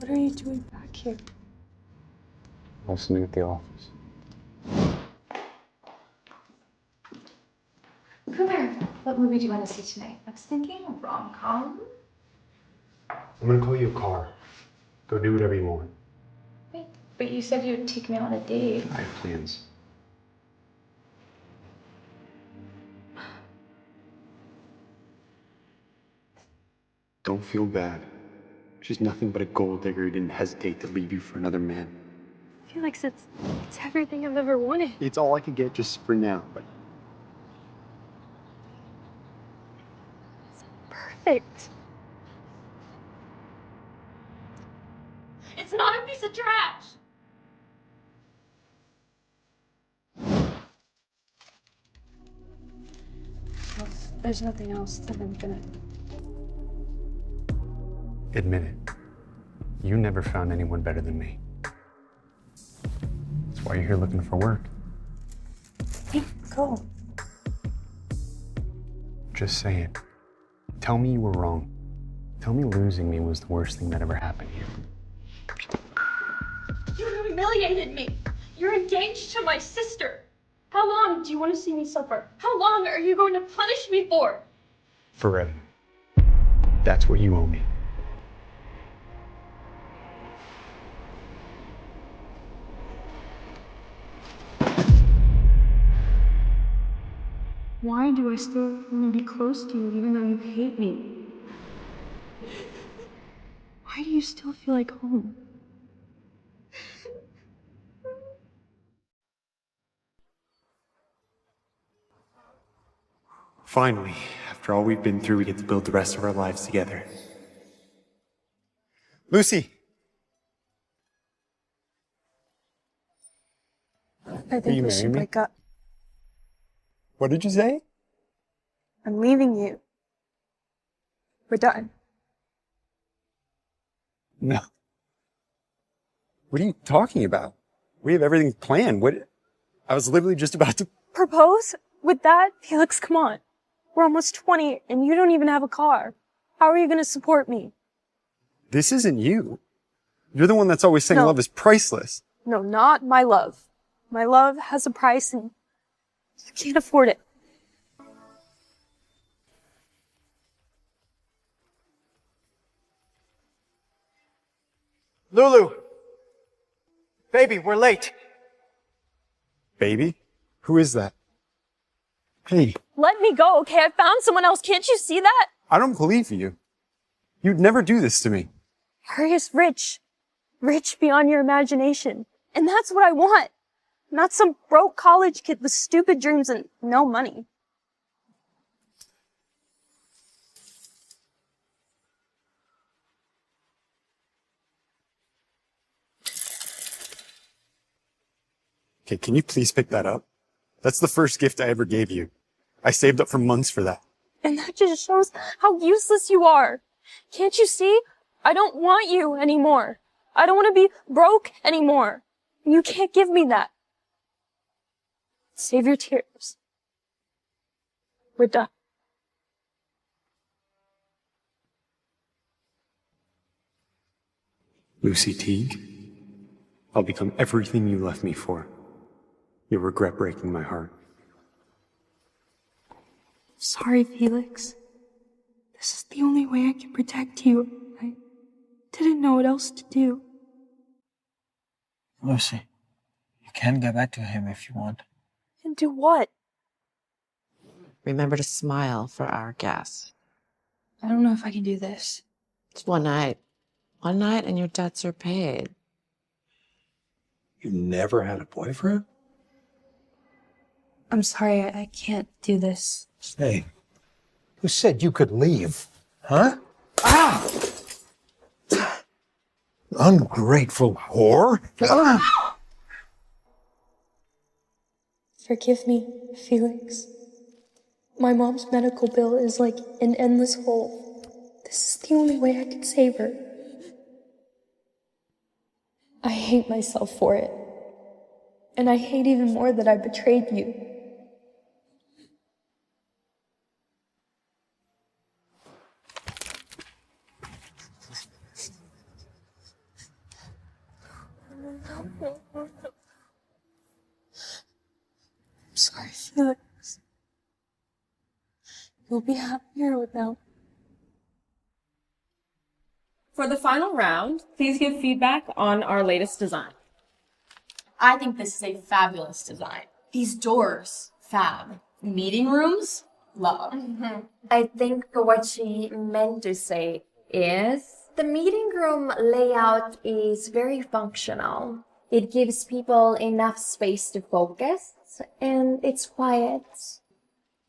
What are you doing back here? Listening at the office. Cooper, what movie do you want to see tonight? I was thinking a rom-com. I'm gonna call you a car. Go do whatever you want. Wait, but you said you'd take me on a date. I have plans. Don't feel bad. She's nothing but a gold digger who didn't hesitate to leave you for another man. Felix, it's everything I've ever wanted. It's all I can get just for now, but Perfect. It's not a piece of trash! Well, there's nothing else, then I'm gonna... admit it. You never found anyone better than me. That's why you're here looking for work. Hey, go. Just say it. Tell me you were wrong. Tell me losing me was the worst thing that ever happened to you. You humiliated me. You're engaged to my sister. How long do you want to see me suffer? How long are you going to punish me for? Forever. That's what you owe me. Why do I still want to be close to you even though you hate me? Why do you still feel like home? Finally, after all we've been through, we get to build the rest of our lives together. Lucy! I think we should break up. What did you say? I'm leaving you. We're done. No. What are you talking about? We have everything planned. I was literally just about to... Propose? With that? Felix, come on. We're almost 20 and you don't even have a car. How are you going to support me? This isn't you. You're the one that's always saying love is priceless. No, not my love. My love has a price and you can't afford it. Lulu! Baby, we're late. Baby? Who is that? Hey, Let me go, okay? I found someone else. Can't you see that? I don't believe you. You'd never do this to me. Harry is rich. Rich beyond your imagination. And that's what I want. Not some broke college kid with stupid dreams and no money. Okay, can you please pick that up? That's the first gift I ever gave you. I saved up for months for that. And that just shows how useless you are. Can't you see? I don't want you anymore. I don't want to be broke anymore. You can't give me that. Save your tears. We're done. Lucy Teague, I'll become everything you left me for. You'll regret breaking my heart. Sorry, Felix. This is the only way I can protect you. I didn't know what else to do. Lucy, you can get back to him if you want. And do what? Remember to smile for our guests. I don't know if I can do this. It's one night. One night and your debts are paid. You never had a boyfriend? I'm sorry, I can't do this. Hey, who said you could leave? Huh? Ah! Ungrateful whore! Ah! Forgive me, Felix. My mom's medical bill is like an endless hole. This is the only way I can save her. I hate myself for it. And I hate even more that I betrayed you. I'm sorry, Felix. You'll be happier without. For the final round, please give feedback on our latest design. I think this is a fabulous design. These doors, fab. Meeting rooms, love. I think what she meant to say is the meeting room layout is very functional. It gives people enough space to focus, and it's quiet.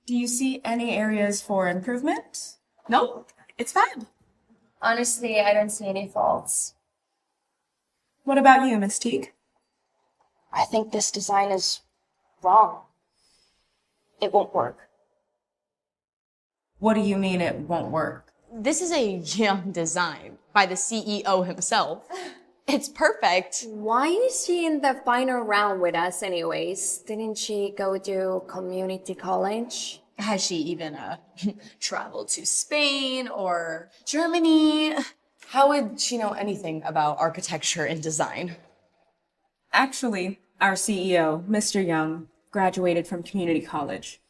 Do you see any areas for improvement? Nope, it's fab. Honestly, I don't see any faults. What about you, Miss Teague? I think this design is wrong. It won't work. What do you mean it won't work? This is a young design by the CEO himself. It's perfect. Why is she in the final round with us anyways? Didn't she go to community college? Has she even traveled to Spain or Germany? How would she know anything about architecture and design? Actually, our CEO, Mr. Young, graduated from community college.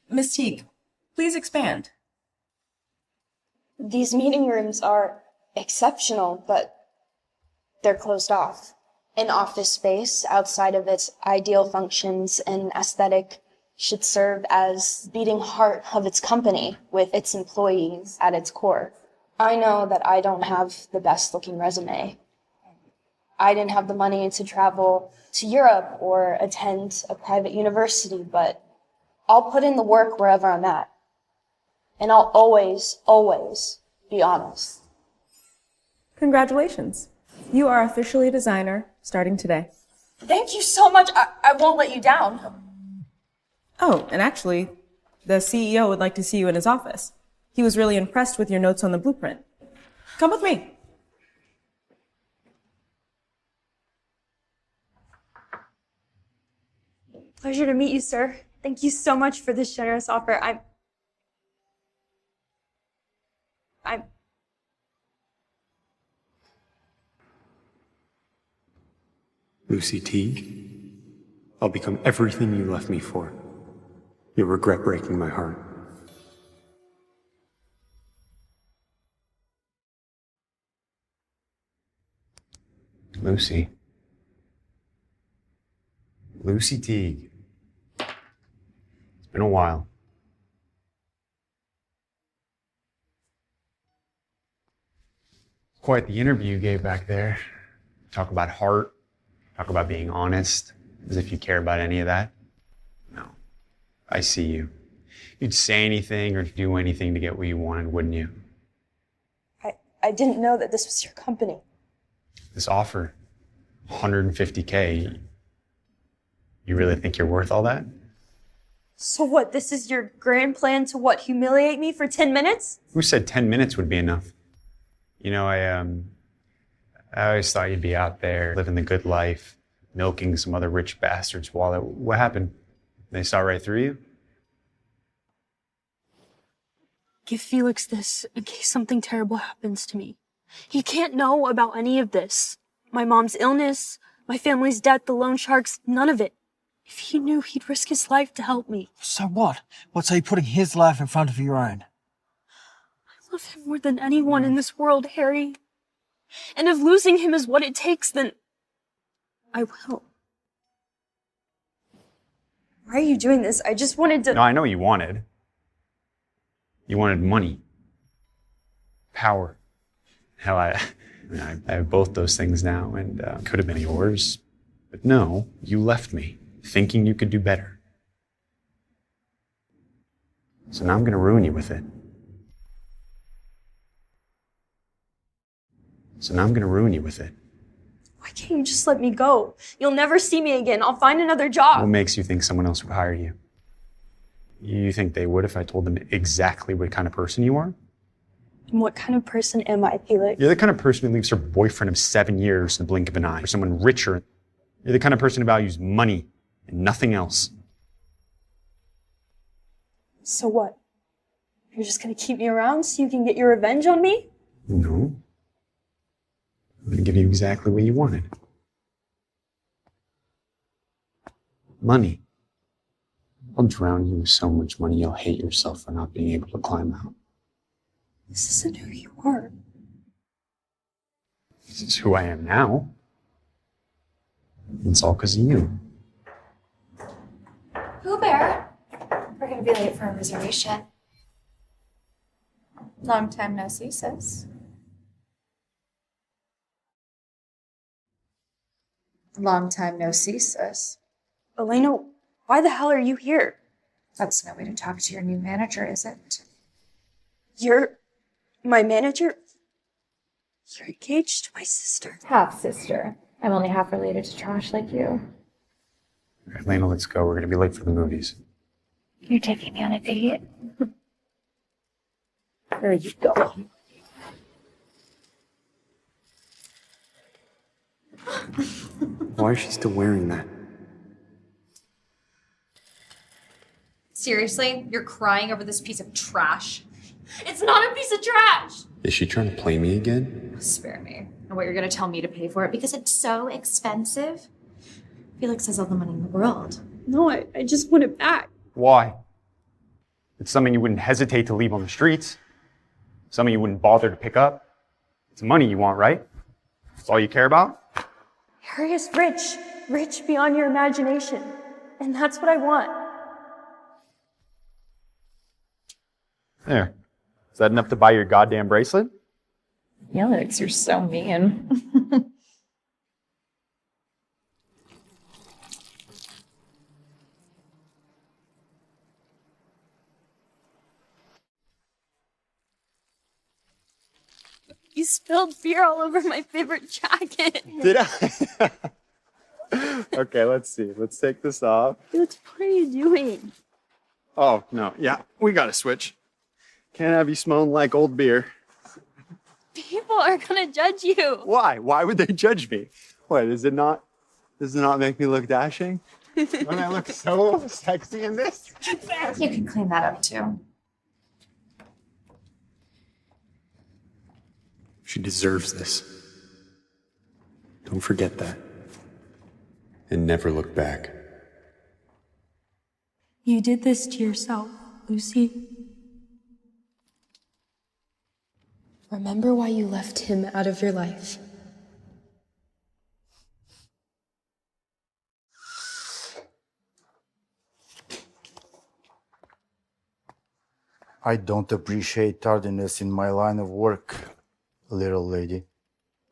Miss Teague, please expand. These meeting rooms are exceptional, but they're closed off. An office space outside of its ideal functions and aesthetic should serve as the beating heart of its company with its employees at its core. I know that I don't have the best looking resume. I didn't have the money to travel to Europe or attend a private university, but I'll put in the work wherever I'm at. And I'll always, always be honest. Congratulations. You are officially a designer starting today. Thank you so much. I won't let you down. Oh, and actually, the CEO would like to see you in his office. He was really impressed with your notes on the blueprint. Come with me. Pleasure to meet you, sir. Thank you so much for this generous offer. I'm Lucy Teague, I'll become everything you left me for. You'll regret breaking my heart. Lucy. Lucy Teague. It's been a while. Quite the interview you gave back there. Talk about heart, talk about being honest, as if you care about any of that. No, I see you. You'd say anything or do anything to get what you wanted, wouldn't you? I didn't know that this was your company. This offer, $150K, you really think you're worth all that? So what, this is your grand plan to what, humiliate me for 10 minutes? Who said 10 minutes would be enough? You know, I always thought you'd be out there living the good life, milking some other rich bastard's wallet. What happened? They saw right through you? Give Felix this in case something terrible happens to me. He can't know about any of this. My mom's illness, my family's debt, the loan sharks, none of it. If he knew, he'd risk his life to help me. So what? What's he putting his life in front of your own? I love him more than anyone in this world, Harry. And if losing him is what it takes, then I will. Why are you doing this? I just wanted to... No, I know what you wanted. You wanted money. Power. Hell, I have both those things now, and could have been yours. But no, you left me, thinking you could do better. So now I'm going to ruin you with it. Why can't you just let me go? You'll never see me again. I'll find another job. What makes you think someone else would hire you? You think they would if I told them exactly what kind of person you are? And what kind of person am I, Felix? You're the kind of person who leaves her boyfriend of 7 years in the blink of an eye for someone richer. You're the kind of person who values money and nothing else. So what? You're just gonna keep me around so you can get your revenge on me? No. I'm going to give you exactly what you wanted. Money. I'll drown you with so much money you'll hate yourself for not being able to climb out. This isn't who you are. This is who I am now. It's all because of you. Pooh Bear. We're gonna be late for a reservation. Long time no see, sis. Long time no see, sis. Elena, why the hell are you here? That's no way to talk to your new manager, is it? You're my manager? You're engaged to my sister. Half sister. I'm only half related to trash like you. All right, Lena, let's go. We're going to be late for the movies. You're taking me on a date? There you go. Why is she still wearing that? Seriously? You're crying over this piece of trash? It's not a piece of trash! Is she trying to play me again? Spare me. And what you're gonna tell me to pay for it because it's so expensive? Felix has all the money in the world. No, I just want it back. Why? It's something you wouldn't hesitate to leave on the streets. Something you wouldn't bother to pick up. It's money you want, right? That's all you care about? Harry is rich. Rich beyond your imagination. And that's what I want. There. Is that enough to buy your goddamn bracelet? Felix, you're so mean. You spilled beer all over my favorite jacket. Did I? Okay, let's see. Let's take this off. Dude, what are you doing? Oh, no. Yeah, we gotta switch. Can't have you smelling like old beer. People are gonna judge you. Why? Why would they judge me? What, does it not make me look dashing? Don't I look so sexy in this? You can clean that up too. She deserves this. Don't forget that. And never look back. You did this to yourself, Lucy. Remember why you left him out of your life. I don't appreciate tardiness in my line of work, little lady.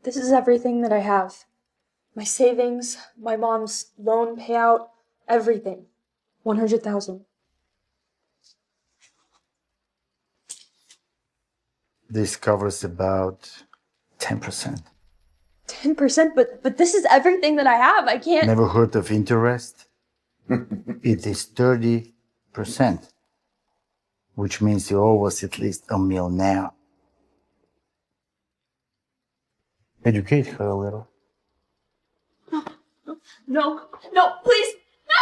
This is everything that I have. My savings, my mom's loan payout, everything. 100,000. This covers about 10%. 10%, but this is everything that I have. I can't. Never heard of interest? It is 30%, which means you owe us at least $1 million now. Educate her a little. No, please. No!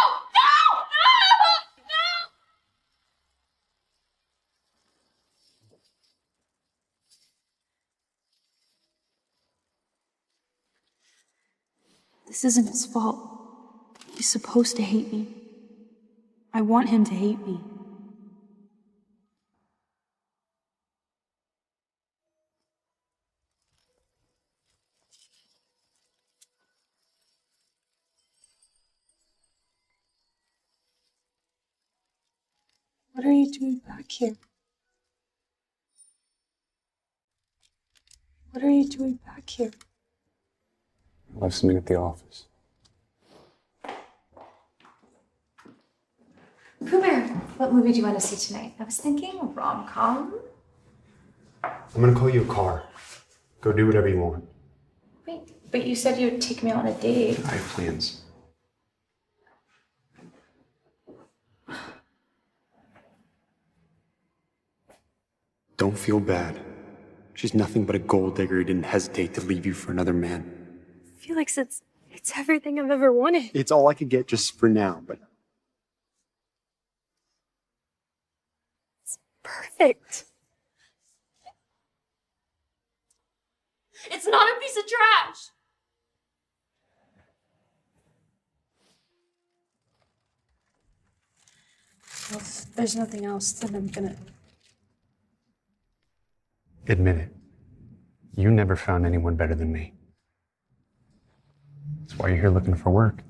This isn't his fault. He's supposed to hate me. I want him to hate me. What are you doing back here? What are you doing back here? I left something at the office. Pooh Bear, what movie do you want to see tonight? I was thinking rom-com. I'm gonna call you a car. Go do whatever you want. Wait, but you said you'd take me on a date. I have plans. Don't feel bad. She's nothing but a gold digger who didn't hesitate to leave you for another man. Felix, it's everything I've ever wanted. It's all I could get just for now, but Perfect. It's not a piece of trash. Well, if there's nothing else, then I'm gonna... Admit it. You never found anyone better than me. That's why you're here looking for work.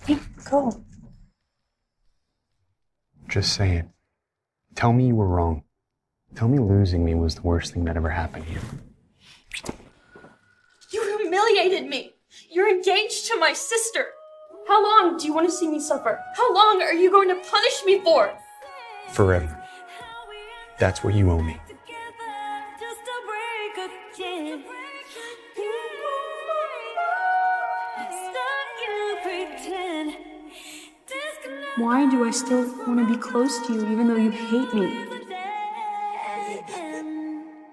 Hey, go. Just say it. Tell me you were wrong. Tell me losing me was the worst thing that ever happened to you. You humiliated me. You're engaged to my sister. How long do you want to see me suffer? How long are you going to punish me for? Forever. That's what you owe me. Why do I still want to be close to you even though you hate me?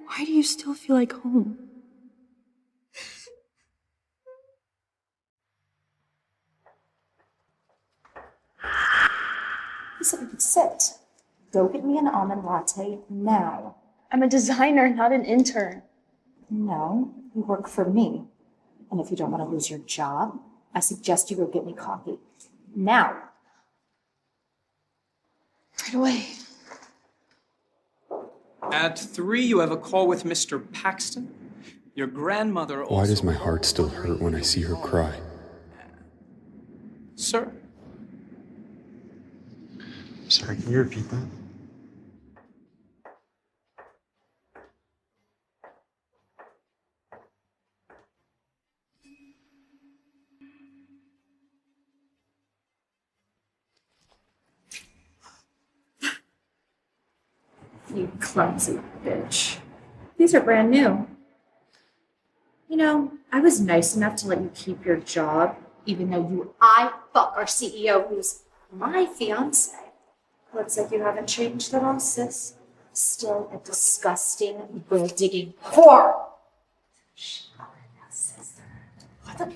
Why do you still feel like home? Listen, sit. Go get me an almond latte now. I'm a designer, not an intern. No, you work for me. And if you don't want to lose your job, I suggest you go get me coffee. Now. Right away. At 3, you have a call with Mr. Paxton. Your grandmother also... Why does my heart still hurt when I see her cry? Sir? Sorry, can you repeat that? You clumsy bitch. These are brand new. You know, I was nice enough to let you keep your job, even though I fuck our CEO, who's my fiance. Looks like you haven't changed at all, sis. Still a disgusting, gold-digging whore. What the?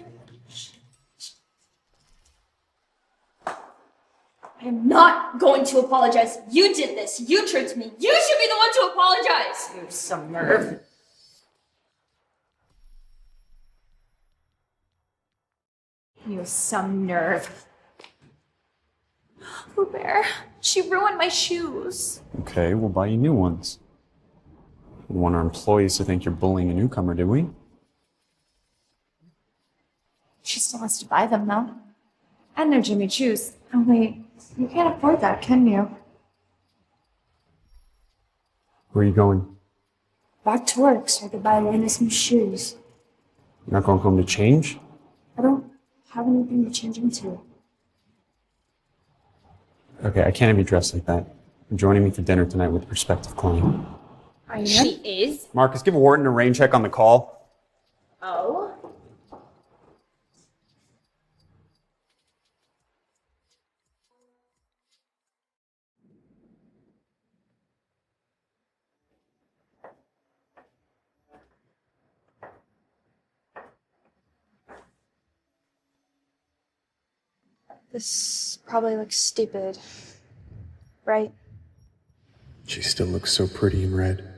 I am not going to apologize. You did this. You tricked me. You should be the one to apologize. You have some nerve. You have some nerve. Pooh Bear, she ruined my shoes. Okay, we'll buy you new ones. We don't want our employees to think you're bullying a newcomer, do we? She still has to buy them, though. And they're Jimmy Choo's. Oh, wait. You can't afford that, can you? Where are you going? Back to work so I could buy Lana some shoes. You're not going home to change? I don't have anything to change into. Okay, I can't have you dressed like that. You're joining me for dinner tonight with a prospective client. I am? She is? Marcus, give Wharton a rain check on the call. Oh? This probably looks stupid, right? She still looks so pretty in red.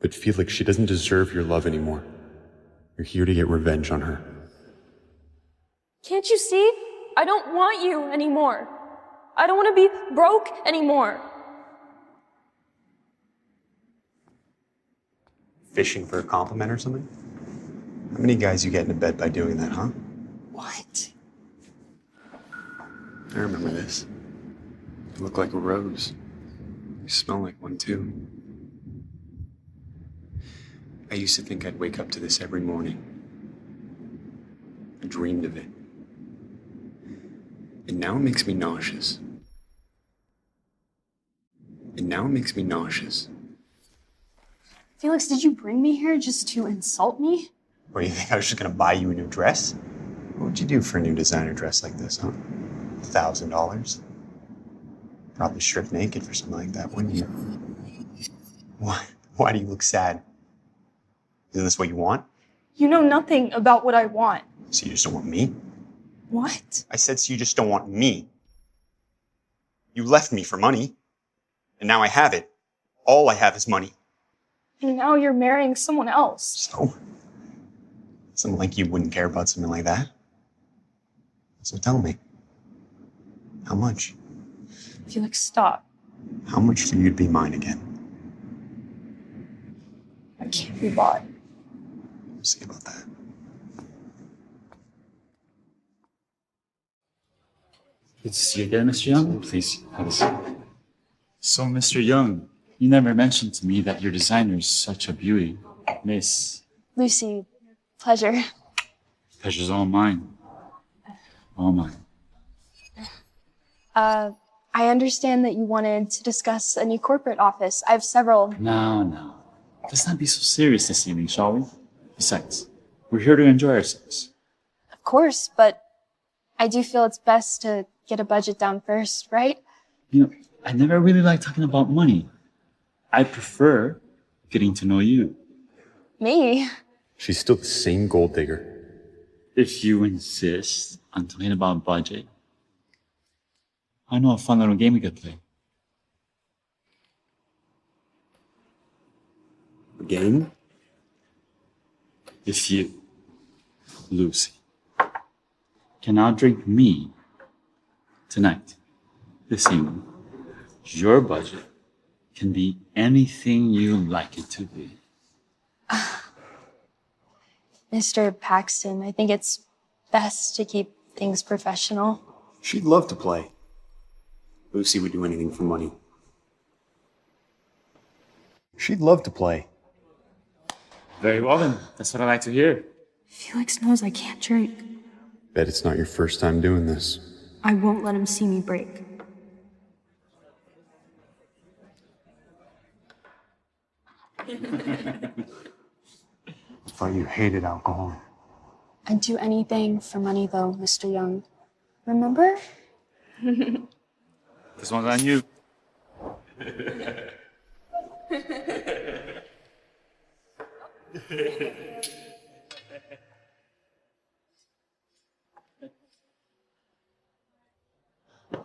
But Felix, she doesn't deserve your love anymore. You're here to get revenge on her. Can't you see? I don't want you anymore. I don't want to be broke anymore. Fishing for a compliment or something? How many guys you get into bed by doing that, huh? What? I remember this. You look like a rose. You smell like one, too. I used to think I'd wake up to this every morning. I dreamed of it. And now it makes me nauseous. Felix, did you bring me here just to insult me? What, you think I was just gonna buy you a new dress? What would you do for a new designer dress like this, huh? $1,000? Probably strip naked for something like that, wouldn't you? What? Why do you look sad? Isn't this what you want? You know nothing about what I want. So you just don't want me? What? I said, so you just don't want me. You left me for money, and now I have it. All I have is money. And now you're marrying someone else. So? Someone like you wouldn't care about something like that. So tell me, how much? Felix, stop. How much for you to be mine again? I can't be bought. We'll see about that. Good to see you again, Mr. Young. Please have a seat. So, Mr. Young, you never mentioned to me that your designer is such a beauty. Miss. Lucy, pleasure. Pleasure's all mine. All mine. I understand that you wanted to discuss a new corporate office. I have several. No. Let's not be so serious this evening, shall we? Besides, we're here to enjoy ourselves. Of course, but I do feel it's best to get a budget down first, right? You know, I never really like talking about money. I prefer getting to know you. Me? She's still the same gold digger. If you insist on talking about budget, I know a fun little game we could play. A game? If you, Lucy, can outdrink me tonight, this evening, your budget can be anything you like it to be. Mr. Paxton, I think it's best to keep things professional. She'd love to play. Lucy would do anything for money. She'd love to play. Very well then, that's what I like to hear. Felix knows I can't drink. Bet it's not your first time doing this. I won't let him see me break. I thought you hated alcohol. I'd do anything for money, though, Mr. Young. Remember? This one's on you.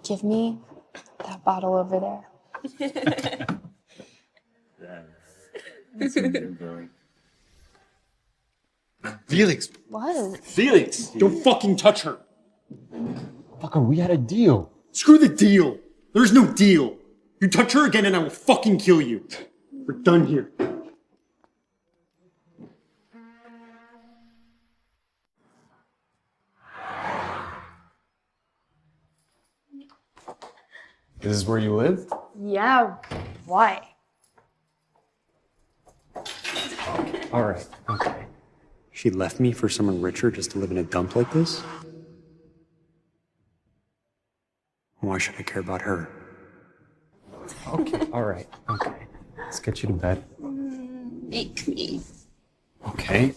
Give me that bottle over there. Felix! What? Felix! Don't fucking touch her! Fucker, we had a deal. Screw the deal! There's no deal! You touch her again and I will fucking kill you! We're done here. This is where you live? Yeah, why? All right, okay. She left me for someone richer just to live in a dump like this? Why should I care about her? Okay, all right, okay. Let's get you to bed. Make me. Okay.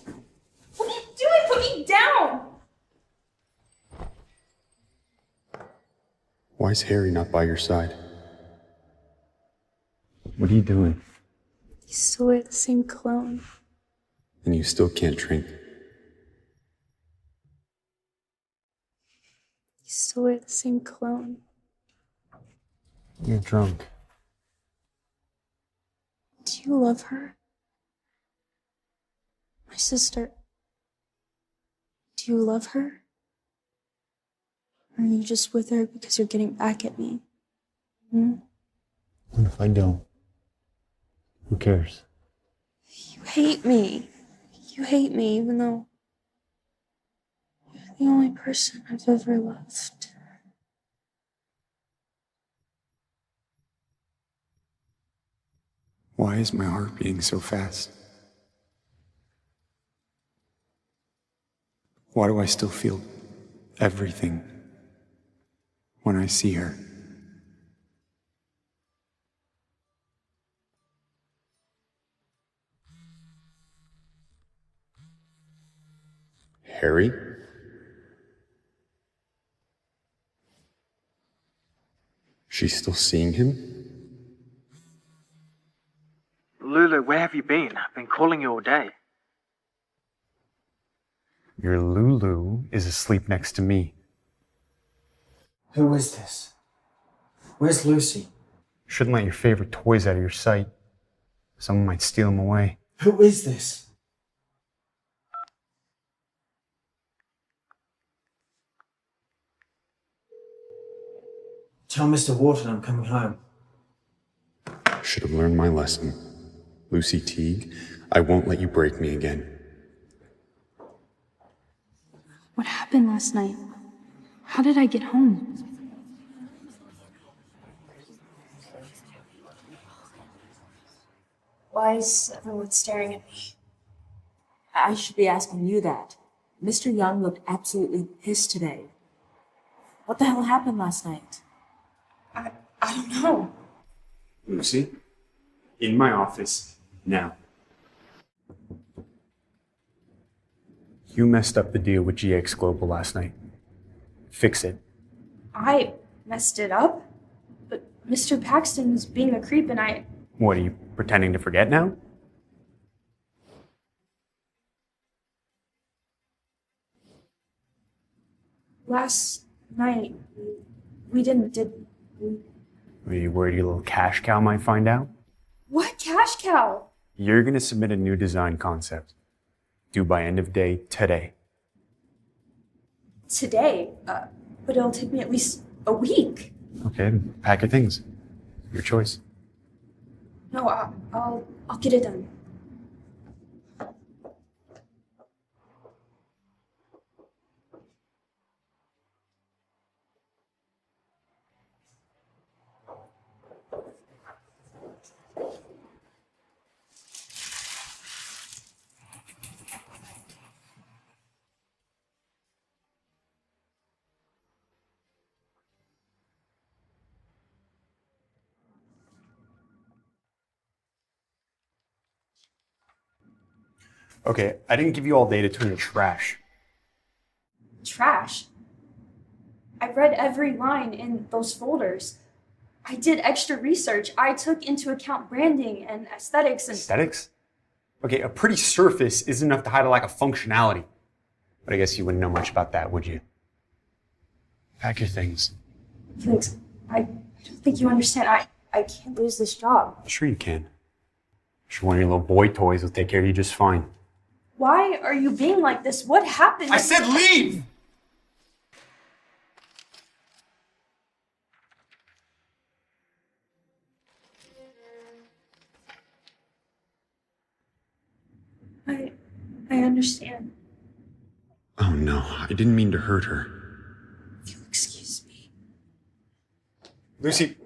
What are you doing? Put me down! Why is Harry not by your side? What are you doing? You still wear the same cologne. And you still can't drink. You still wear the same cologne. You're drunk. Do you love her? My sister. Do you love her? Or are you just with her because you're getting back at me? What if I don't? Who cares? You hate me. You hate me even though you're the only person I've ever loved. Why is my heart beating so fast? Why do I still feel everything when I see her? Harry? She's still seeing him? Lulu, where have you been? I've been calling you all day. Your Lulu is asleep next to me. Who is this? Where's Lucy? Shouldn't let your favorite toys out of your sight. Someone might steal them away. Who is this? Tell Mr. Wharton I'm coming home. Should have learned my lesson. Lucy Teague, I won't let you break me again. What happened last night? How did I get home? Why is everyone staring at me? I should be asking you that. Mr. Young looked absolutely pissed today. What the hell happened last night? I don't know. Lucy, in my office, now. You messed up the deal with GX Global last night. Fix it. I messed it up? But Mr. Paxton was being a creep and I... What, are you pretending to forget now? Last night, we didn't, did we? Are you worried your little cash cow might find out? What cash cow? You're gonna submit a new design concept. Due by end of day today. Today? But it'll take me at least a week. Okay, then pack your things. Your choice. No, I'll get it done. Okay, I didn't give you all day to turn to trash. Trash? I read every line in those folders. I did extra research. I took into account branding and aesthetics and... Aesthetics? Okay, a pretty surface isn't enough to hide a lack of functionality. But I guess you wouldn't know much about that, would you? Pack your things. Felix, I don't think you understand. I can't lose this job. Sure you can. Sure, one of your little boy toys will take care of you just fine. Why are you being like this? What happened? I said leave! I understand. Oh no, I didn't mean to hurt her. If you'll excuse me. Lucy.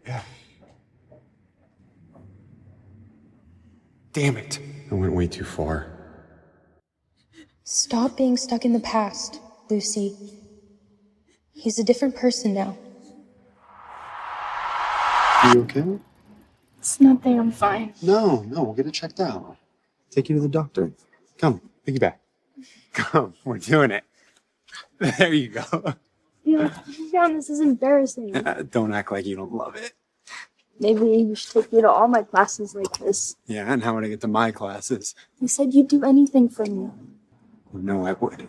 Damn it. I went way too far. Stop being stuck in the past, Lucy. He's a different person now. You okay? It's nothing, I'm fine. No, we'll get it checked out. Take you to the doctor. Come, piggyback. Come, we're doing it. There you go. Felix, down, this is embarrassing. Don't act like you don't love it. Maybe you should take me to all my classes like this. Yeah, and how would I get to my classes? You said you'd do anything for me. No, I would.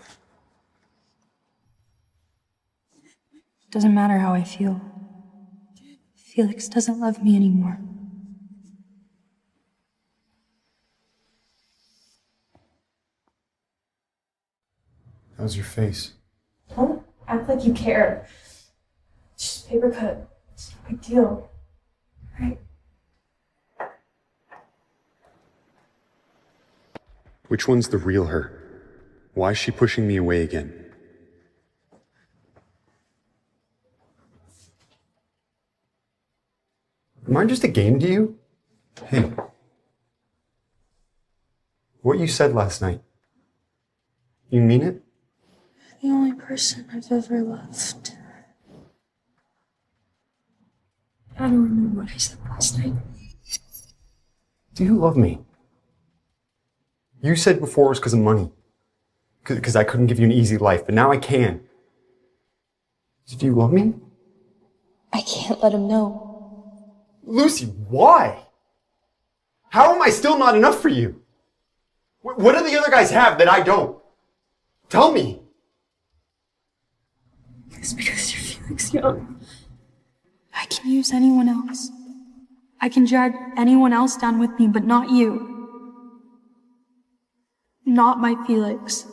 Doesn't matter how I feel. Felix doesn't love me anymore. How's your face? Don't act like you care. It's just paper cut. It's no big deal. Right? Which one's the real her? Why is she pushing me away again? Am I just a game to you? Hey. What you said last night. You mean it? The only person I've ever loved. I don't remember what I said last night. Do you love me? You said before it was because of money. Because I couldn't give you an easy life, but now I can. So do you love me? I can't let him know. Lucy, why? How am I still not enough for you? What do the other guys have that I don't? Tell me. It's because you're Felix Young. I can use anyone else. I can drag anyone else down with me, but not you. Not my Felix.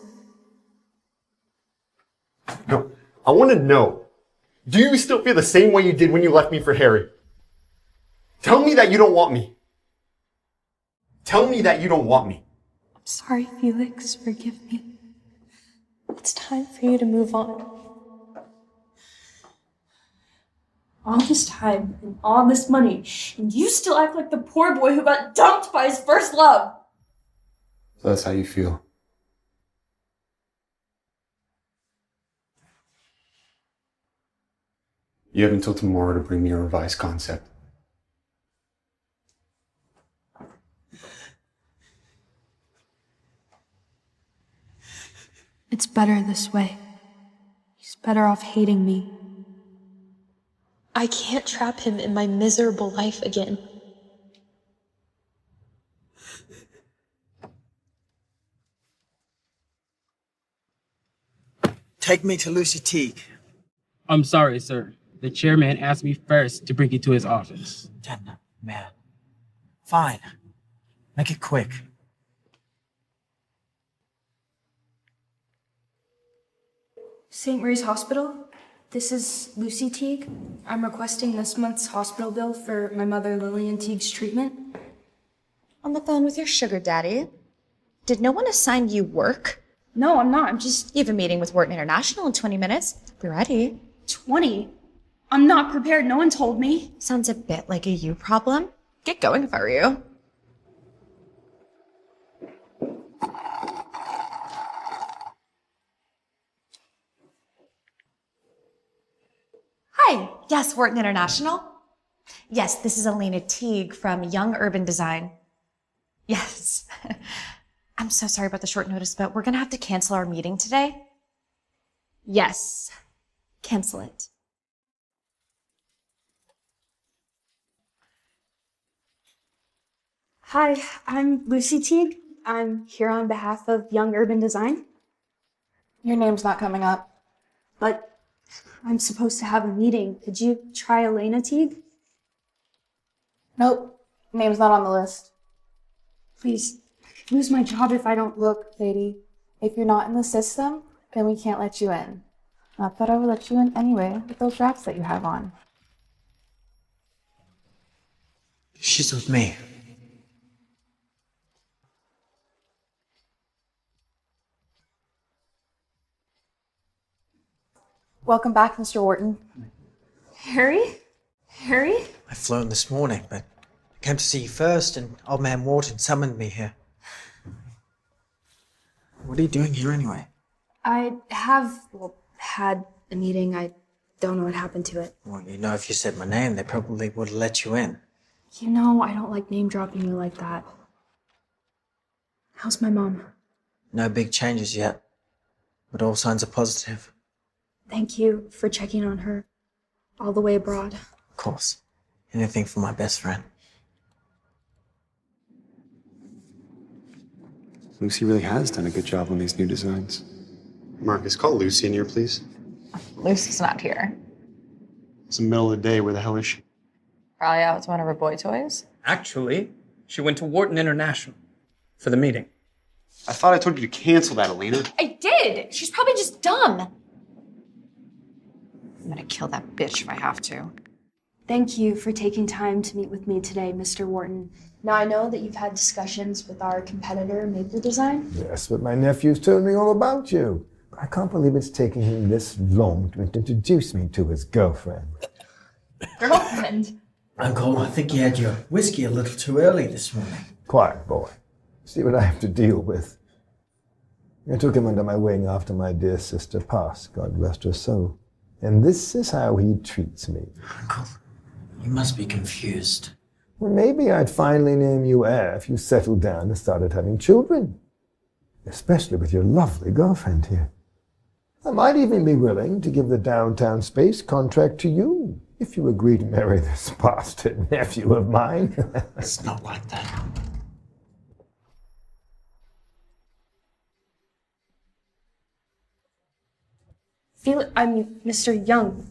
No, I want to know. Do you still feel the same way you did when you left me for Harry? Tell me that you don't want me. Tell me that you don't want me. I'm sorry, Felix. Forgive me. It's time for you to move on. All this time and all this money, and you still act like the poor boy who got dumped by his first love. So that's how you feel. You have until tomorrow to bring me a revised concept. It's better this way. He's better off hating me. I can't trap him in my miserable life again. Take me to Lucy Teague. I'm sorry, sir. The chairman asked me first to bring you to his office. Man. Fine. Make it quick. St. Mary's Hospital. This is Lucy Teague. I'm requesting this month's hospital bill for my mother Lillian Teague's treatment. On the phone with your sugar daddy. Did no one assign you work? No, I'm not. You have a meeting with Wharton International in 20 minutes. Be ready. 20? I'm not prepared. No one told me. Sounds a bit like a you problem. Get going if I were you. Hi. Yes, Wharton International. Yes, this is Elena Teague from Young Urban Design. Yes. I'm so sorry about the short notice, but we're gonna have to cancel our meeting today. Yes. Cancel it. Hi, I'm Lucy Teague. I'm here on behalf of Young Urban Design. Your name's not coming up. But I'm supposed to have a meeting. Could you try Elena Teague? Nope. Name's not on the list. Please, I could lose my job if I don't look. Lady, if you're not in the system, then we can't let you in. Not that I would let you in anyway with those wraps that you have on. She's with me. Welcome back, Mr. Wharton. Harry? Harry? I flew in this morning, but I came to see you first, and old man Wharton summoned me here. What are you doing here anyway? I had a meeting. I don't know what happened to it. Well, you know, if you said my name, they probably would have let you in. You know, I don't like name dropping you like that. How's my mom? No big changes yet, but all signs are positive. Thank you for checking on her all the way abroad. Of course. Anything for my best friend. Lucy really has done a good job on these new designs. Marcus, call Lucy in here, please. Lucy's not here. It's the middle of the day. Where the hell is she? Probably out with one of her boy toys. Actually, she went to Wharton International for the meeting. I thought I told you to cancel that, Elena. I did. She's probably just dumb. I'm gonna kill that bitch if I have to. Thank you for taking time to meet with me today, Mr. Wharton. Now I know that you've had discussions with our competitor, Maple Design. Yes, but my nephew's told me all about you. I can't believe it's taking him this long to introduce me to his girlfriend. Girlfriend? Uncle, I think you had your whiskey a little too early this morning. Quiet, boy. See what I have to deal with. I took him under my wing after my dear sister passed, God rest her soul. And this is how he treats me. Uncle, you must be confused. Well, maybe I'd finally name you heir if you settled down and started having children. Especially with your lovely girlfriend here. I might even be willing to give the downtown space contract to you, if you agree to marry this bastard nephew of mine. It's not like that. Mr. Young.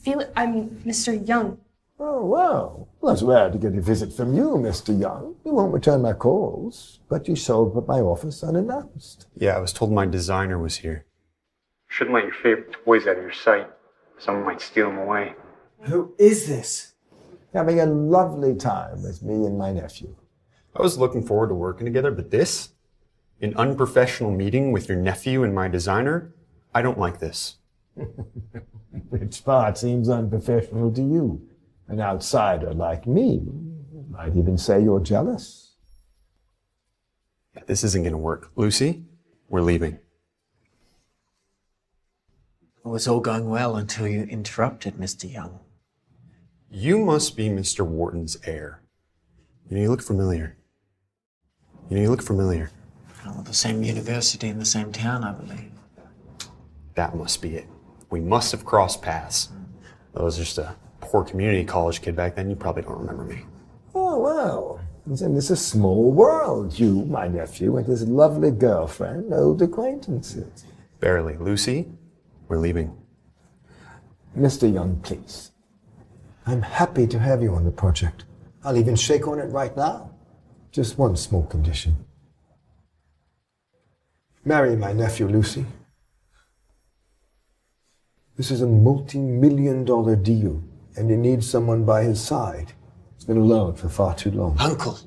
Mr. Young. Oh, well, it's rare to get a visit from you, Mr. Young. You won't return my calls, but you showed up at my office unannounced. Yeah, I was told my designer was here. Shouldn't let your favorite toys out of your sight. Someone might steal them away. Who is this? Having a lovely time with me and my nephew. I was looking forward to working together, but this? An unprofessional meeting with your nephew and my designer? I don't like this. Which part seems unprofessional to you? An outsider like me might even say you're jealous. This isn't going to work. Lucy, we're leaving. It was all going well until you interrupted, Mr. Young. You must be Mr. Wharton's heir. You look familiar. You look familiar. Well, the same university in the same town, I believe. That must be it. We must have crossed paths. I was just a poor community college kid back then. You probably don't remember me. Oh, well. Then it's a small world. You, my nephew, and his lovely girlfriend, old acquaintances. Barely. Lucy, we're leaving. Mr. Young, please. I'm happy to have you on the project. I'll even shake on it right now. Just one small condition. Marry my nephew, Lucy. This is a multi-million-dollar deal, and he needs someone by his side. He's been alone for far too long. Uncle,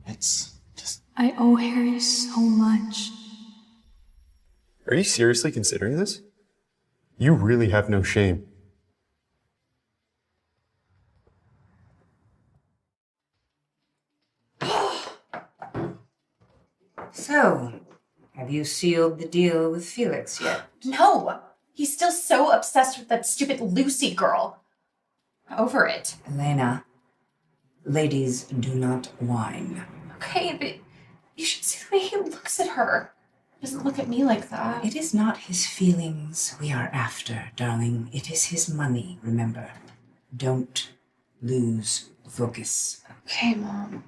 it's just... I owe Harry so much. Are you seriously considering this? You really have no shame. So, have you sealed the deal with Felix yet? No! He's still so obsessed with that stupid Lucy girl. Over it. Elena, ladies do not whine. Okay, but you should see the way he looks at her. He doesn't look at me like that. It is not his feelings we are after, darling. It is his money, remember. Don't lose focus. Okay, Mom.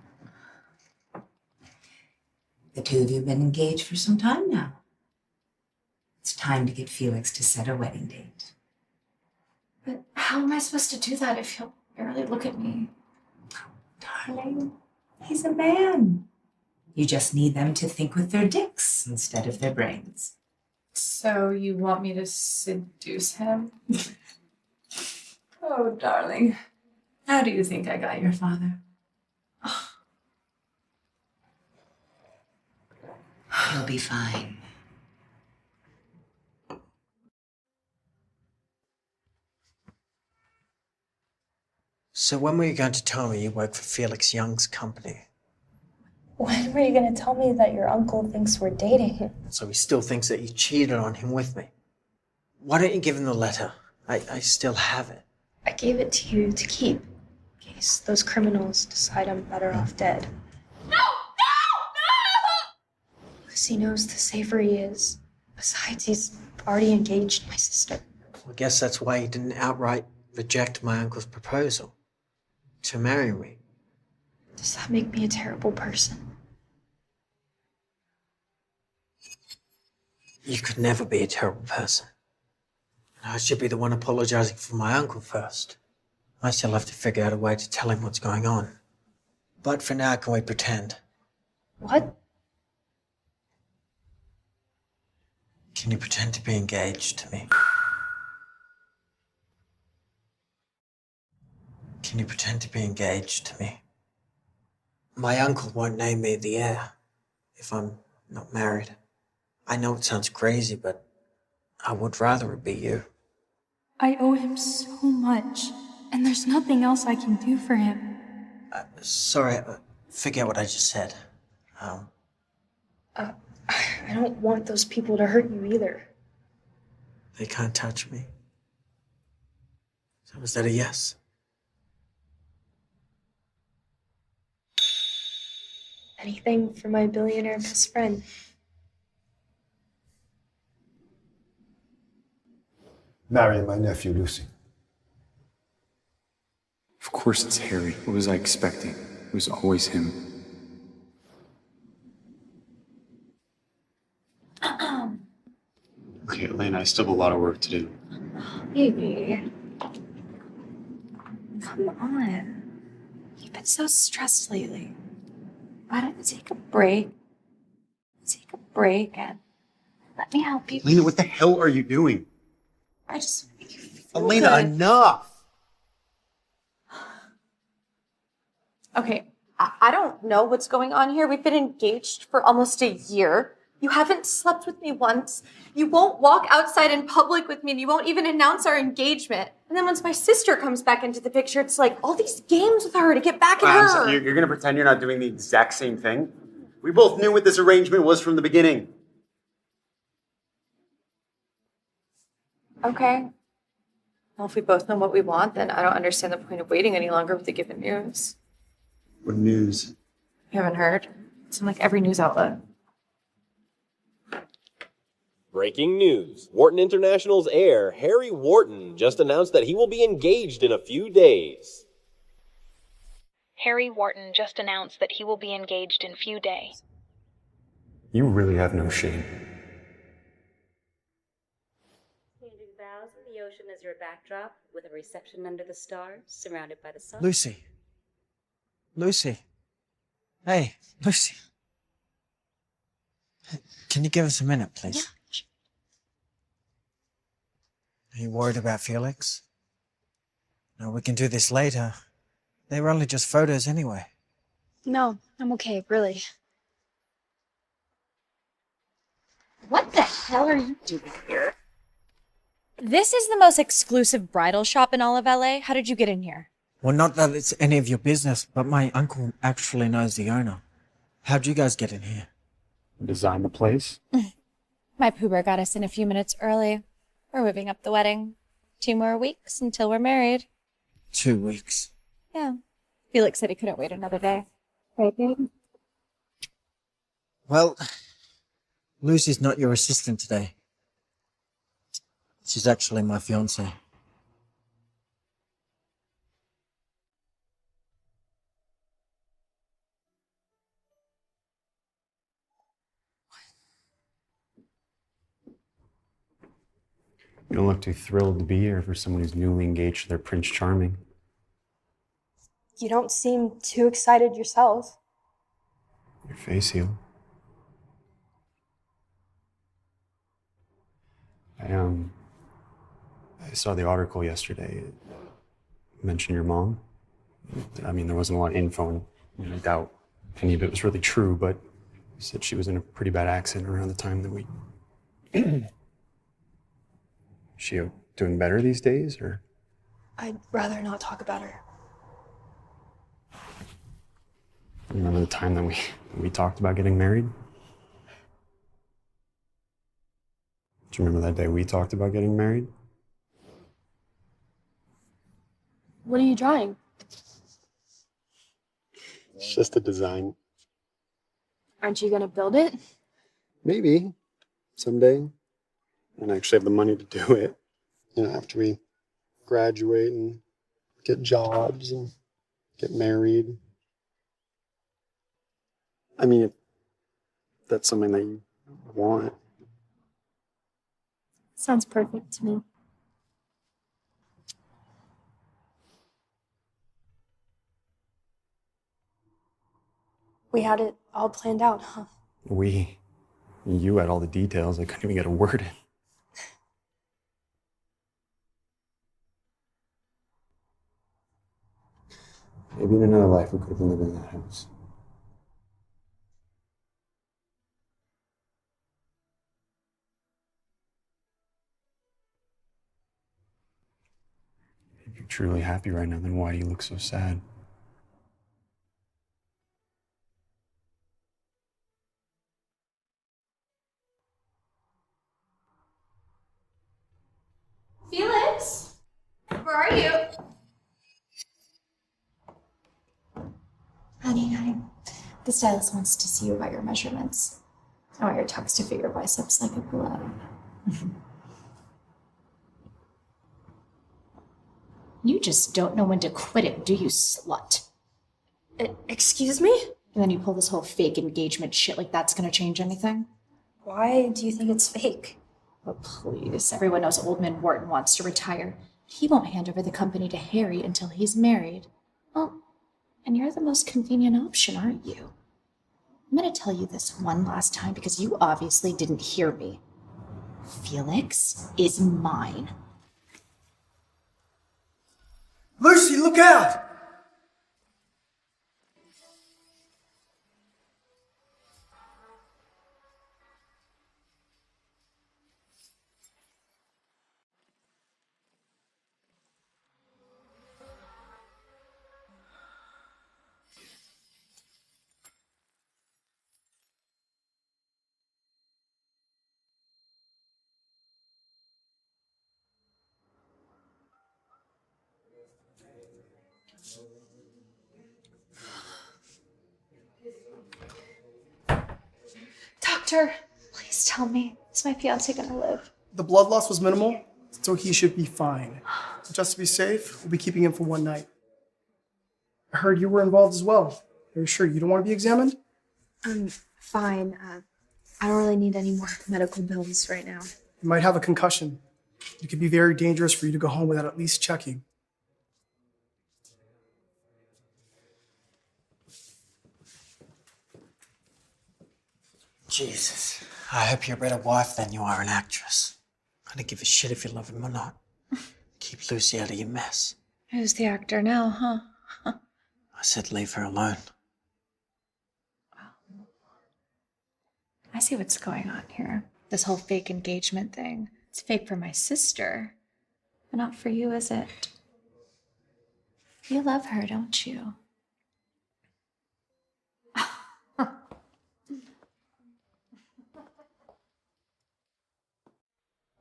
The two of you have been engaged for some time now. It's time to get Felix to set a wedding date. But how am I supposed to do that if he'll barely look at me? Darling, he's a man. You just need them to think with their dicks instead of their brains. So you want me to seduce him? Oh, darling. How do you think I got your father? He'll be fine. So when were you going to tell me you work for Felix Young's company? When were you going to tell me that your uncle thinks we're dating? So he still thinks that you cheated on him with me. Why don't you give him the letter? I still have it. I gave it to you to keep, in case those criminals decide I'm better off dead. No! Lucy knows the safer he is. Besides, he's already engaged my sister. I guess that's why he didn't outright reject my uncle's proposal to marry me. Does that make me a terrible person? You could never be a terrible person. I should be the one apologizing for my uncle first. I still have to figure out a way to tell him what's going on. But for now, can we pretend? What? Can you pretend to be engaged to me? Can you pretend to be engaged to me? My uncle won't name me the heir if I'm not married. I know it sounds crazy, but I would rather it be you. I owe him so much, and there's nothing else I can do for him. Sorry, forget what I just said. I don't want those people to hurt you either. They can't touch me. So is that a yes? Anything for my billionaire best friend. Marry my nephew, Lucy. Of course it's Harry. What was I expecting? It was always him. Okay, Elena, I still have a lot of work to do. Baby. Come on. You've been so stressed lately. Why don't you take a break? Take a break and let Let me help you. Elena, what the hell are you doing? I just want to make you feel Elena, good. enough! Okay, I don't know what's going on here. We've been engaged for almost a year. You haven't slept with me once. You won't walk outside in public with me, and you won't even announce our engagement. And then once my sister comes back into the picture, it's like all these games with her to get back at her. So you're gonna pretend you're not doing the exact same thing? We both knew what this arrangement was from the beginning. Okay. Well, if we both know what we want, then I don't understand the point of waiting any longer with the given news. What news? You haven't heard? It's in like every news outlet. Breaking news. Wharton International's heir, Harry Wharton, just announced that he will be engaged in a few days. Harry Wharton just announced that he will be engaged in few days. You really have no shame. Changing vows in the ocean as your backdrop, with a reception under the stars, surrounded by the sun. Lucy. Lucy. Hey, Lucy. Can you give us a minute, please? Are you worried about Felix? No, we can do this later. They were only just photos anyway. No, I'm okay, really. What the hell are you doing here? This is the most exclusive bridal shop in all of LA. How did you get in here? Well, not that it's any of your business, but my uncle actually knows the owner. How'd you guys get in here? Design the place? My Poober got us in a few minutes early. We're moving up the wedding. 2 more weeks until we're married. 2 weeks. Yeah. Felix said he couldn't wait another day. Right, babe? Well, Lucy's not your assistant today. She's actually my fiancée. You don't look too thrilled to be here for someone who's newly engaged to their Prince Charming. You don't seem too excited yourself. Your face healed. I saw the article yesterday. It mentioned your mom. I mean, there wasn't a lot of info, and I doubt any of it was really true, but you said she was in a pretty bad accident around the time that we... Is she doing better these days, or? I'd rather not talk about her. Remember the time that we talked about getting married? Do you remember that day we talked about getting married? What are you drawing? It's just a design. Aren't you gonna build it? Maybe. Someday. And actually have the money to do it. You know, after we graduate and get jobs and get married. I mean, if that's something that you want. Sounds perfect to me. We had it all planned out, huh? You had all the details. I couldn't even get a word in. Maybe in another life we could have been living in that house. If you're truly happy right now, then why do you look so sad? Felix? Where are you? Honey, the stylist wants to see you about your measurements. I want your tux to fit your biceps like a glove. You just don't know when to quit it, do you, slut? Excuse me? And then you pull this whole fake engagement shit like that's gonna change anything? Why do you think it's fake? Oh, please. Everyone knows Old Man Wharton wants to retire. He won't hand over the company to Harry until he's married. Well, and you're the most convenient option, aren't you? I'm gonna tell you this one last time because you obviously didn't hear me. Felix is mine. Lucy, look out! Doctor, please tell me, is my fiance gonna live? The blood loss was minimal, so he should be fine. Just to be safe, we'll be keeping him for one night. I heard you were involved as well. Are you sure you don't want to be examined? I'm fine. I don't really need any more medical bills right now. You might have a concussion. It could be very dangerous for you to go home without at least checking. Jesus. I hope you're a better wife than you are an actress. I don't give a shit if you love him or not. Keep Lucy out of your mess. Who's the actor now, huh? I said leave her alone. I see what's going on here. This whole fake engagement thing. It's fake for my sister, but not for you, is it? You love her, don't you?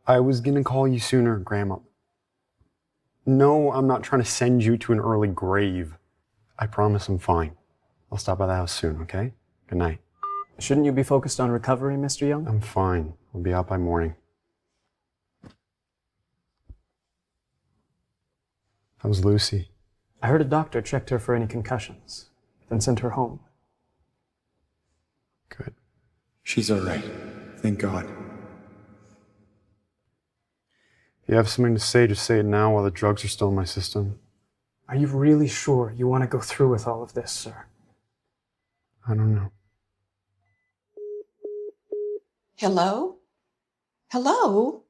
I was gonna call you sooner, Grandma. No, I'm not trying to send you to an early grave. I promise I'm fine. I'll stop by the house soon, okay? Good night. Shouldn't you be focused on recovery, Mr. Young? I'm fine. I'll be out by morning. How's Lucy? I heard a doctor checked her for any concussions, then sent her home. Good. She's all right. Thank God. If you have something to say, just say it now while the drugs are still in my system. Are you really sure you want to go through with all of this, sir? I don't know. Hello? Hello?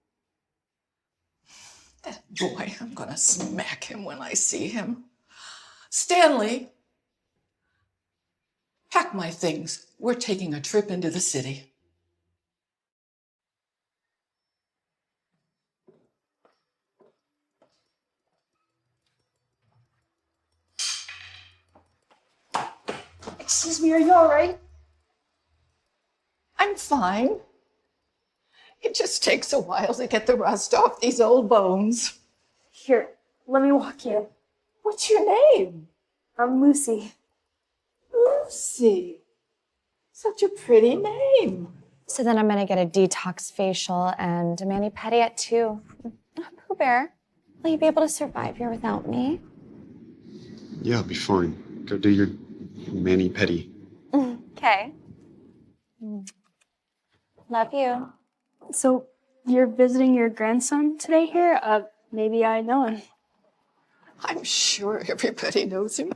That boy, I'm gonna smack him when I see him. Stanley, pack my things. We're taking a trip into the city. Excuse me, are you all right? I'm fine. It just takes a while to get the rust off these old bones. Here, let me walk you. What's your name? I'm Lucy. Lucy. Such a pretty name. So then I'm gonna get a detox facial and a mani-pedi at 2. Pooh Bear, will you be able to survive here without me? Yeah, I'll be fine. Go do your mani-pedi. Okay. Love you. So, you're visiting your grandson today here? Maybe I know him. I'm sure everybody knows him.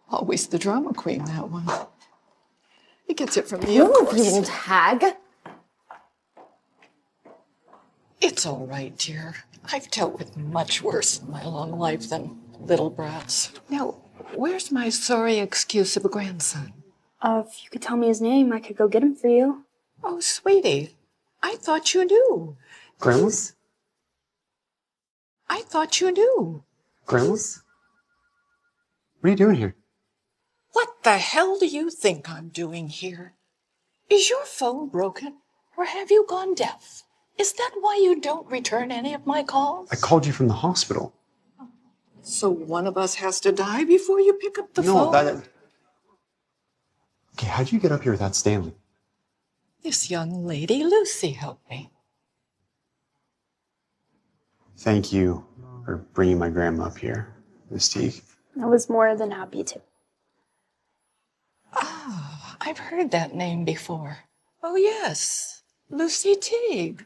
Always the drama queen, that one. He gets it from me, of course. You old hag. It's all right, dear. I've dealt with much worse in my long life than little brats. Now, where's my sorry excuse of a grandson? If you could tell me his name, I could go get him for you. Oh, sweetie, I thought you knew. Grandma? I thought you knew. Grandma? What are you doing here? What the hell do you think I'm doing here? Is your phone broken, or have you gone deaf? Is that why you don't return any of my calls? I called you from the hospital. So one of us has to die before you pick up the phone? No, Okay, how'd you get up here without Stanley? This young lady, Lucy, helped me. Thank you for bringing my grandma up here, Miss Teague. I was more than happy to. Ah, I've heard that name before. Oh, yes, Lucy Teague.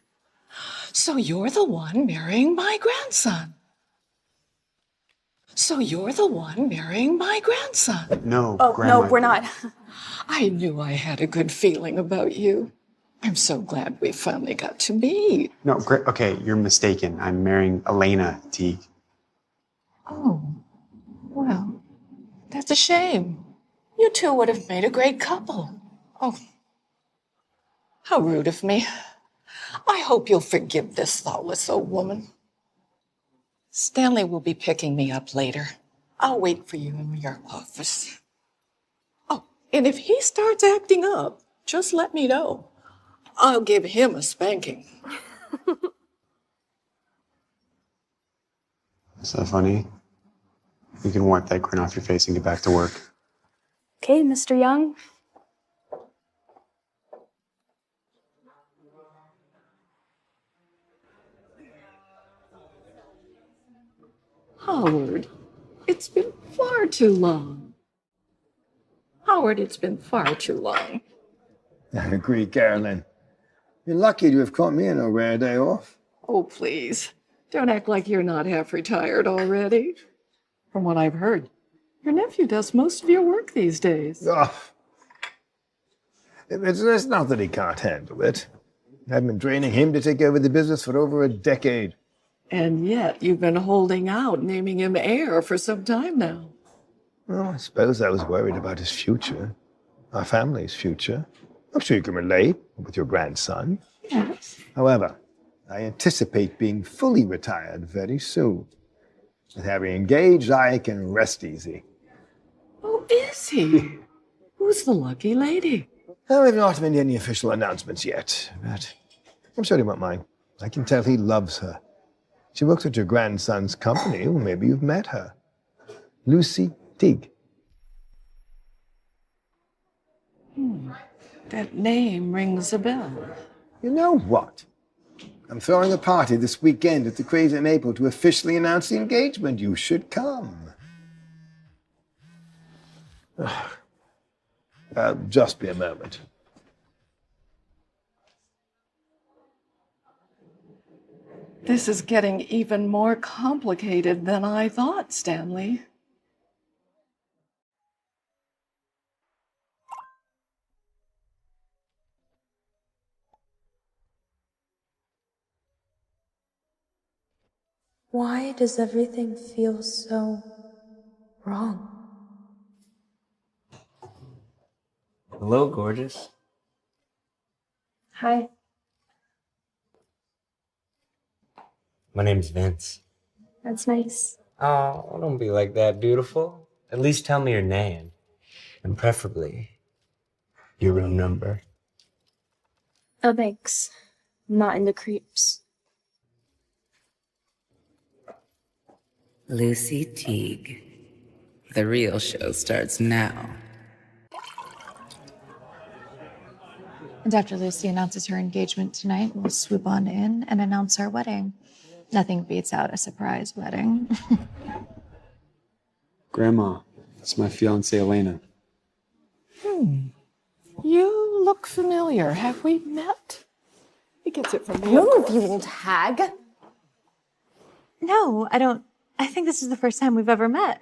So you're the one marrying my grandson. So you're the one marrying my grandson. No, Oh, Grandma. no, we're not. I knew I had a good feeling about you. I'm so glad we finally got to meet. No, great. Okay, you're mistaken. I'm marrying Elena Teague. Oh, well, that's a shame. You two would have made a great couple. Oh, how rude of me. I hope you'll forgive this thoughtless old woman. Stanley will be picking me up later. I'll wait for you in your office. Oh, and if he starts acting up, just let me know. I'll give him a spanking. Is that funny? You can wipe that grin off your face and get back to work. Okay, Mr. Young. Howard, it's been far too long. Howard, it's been far too long. I agree, Carolyn. You're lucky to have caught me on a rare day off. Oh, please. Don't act like you're not half retired already. From what I've heard, your nephew does most of your work these days. Oh. It's not that he can't handle it. I've been training him to take over the business for over a decade. And yet you've been holding out, naming him heir for some time now. Well, I suppose I was worried about his future, our family's future. I'm sure you can relate with your grandson. Yes. However, I anticipate being fully retired very soon. With Harry engaged, I can rest easy. Oh, is he? Who's the lucky lady? Well, we've not made any official announcements yet, but I'm sure he won't mind. I can tell he loves her. She works at your grandson's company. Well, maybe you've met her. Lucy Teague. That name rings a bell. You know what? I'm throwing a party this weekend at the Crazy Maple to officially announce the engagement. You should come. Just be a moment. This is getting even more complicated than I thought, Stanley. Why does everything feel so wrong? Hello, gorgeous. Hi. My name's Vince. That's nice. Oh, don't be like that, beautiful. At least tell me your name. And preferably, your room number. Oh, thanks. I'm not into creeps. Lucy Teague. The real show starts now. And after Lucy announces her engagement tonight, we'll swoop on in and announce our wedding. Nothing beats out a surprise wedding. Grandma, it's my fiancée Elena. You look familiar. Have we met? He gets it from me. Move, you old hag. No, I don't. I think this is the first time we've ever met.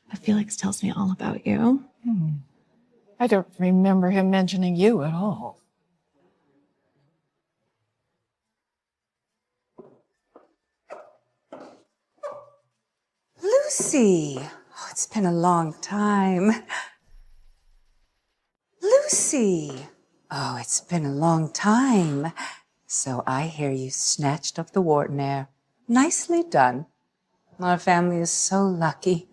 But Felix tells me all about you. I don't remember him mentioning you at all. Lucy! Oh, it's been a long time. Lucy! Oh, it's been a long time. So I hear you snatched up the Wharton heir. Nicely done. Our family is so lucky.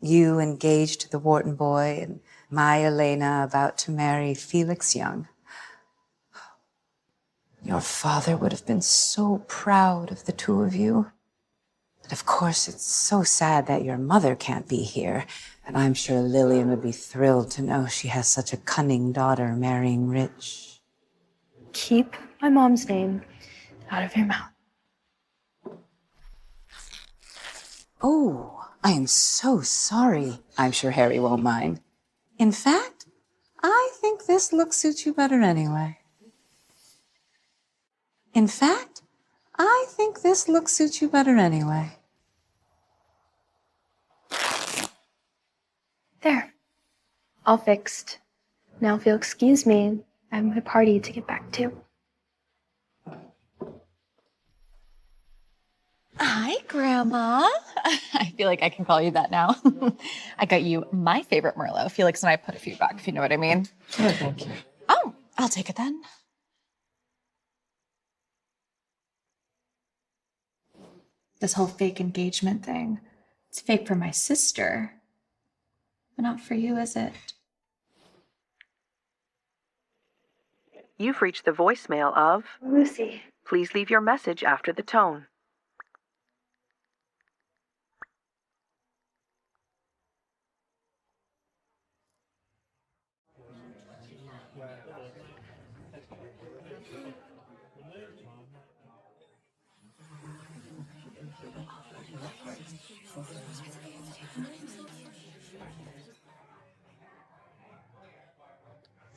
You engaged to the Wharton boy, and my Elena about to marry Felix Young. Your father would have been so proud of the two of you. But of course, it's so sad that your mother can't be here. And I'm sure Lillian would be thrilled to know she has such a cunning daughter marrying rich. Keep my mom's name out of your mouth. Oh, I am so sorry. I'm sure Harry won't mind. In fact, I think this look suits you better anyway. In fact, I think this look suits you better anyway. There. All fixed. Now if you'll excuse me, I have my party to get back to. Hi, Grandma. I feel like I can call you that now. I got you my favorite Merlot. Felix and I put a few back, if you know what I mean. Oh, thank you. Oh, I'll take it then. This whole fake engagement thing, it's fake for my sister, but not for you, is it? You've reached the voicemail of Lucy. Please leave your message after the tone.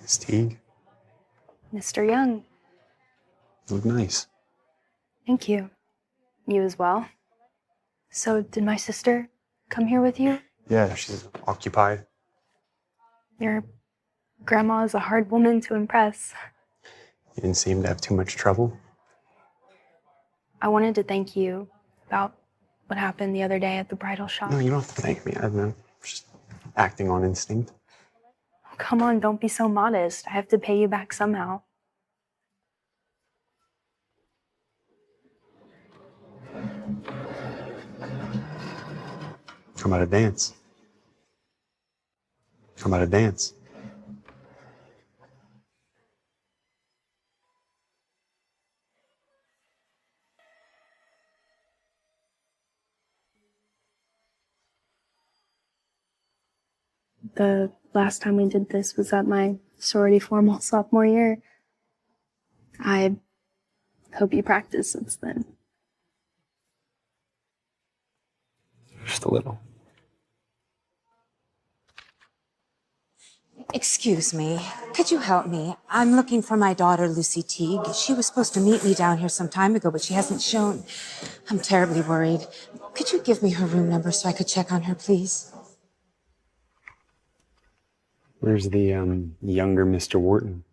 Miss Teague, Mr. Young, you look nice. thank you. You as well. So, did my sister come here with you? Yeah, she's occupied. Your grandma is a hard woman to impress. You didn't seem to have too much trouble. I wanted to thank you about what happened the other day at the bridal shop. No, you don't have to thank me. I'm just acting on instinct. Oh, come on, don't be so modest. I have to pay you back somehow. How about a dance? How about a dance? The last time we did this was at my sorority formal sophomore year. I hope you practiced since then. Just a little. Excuse me. Could you help me? I'm looking for my daughter, Lucy Teague. She was supposed to meet me down here some time ago, but she hasn't shown. I'm terribly worried. Could you give me her room number so I could check on her, please? Where's the younger Mr. Wharton?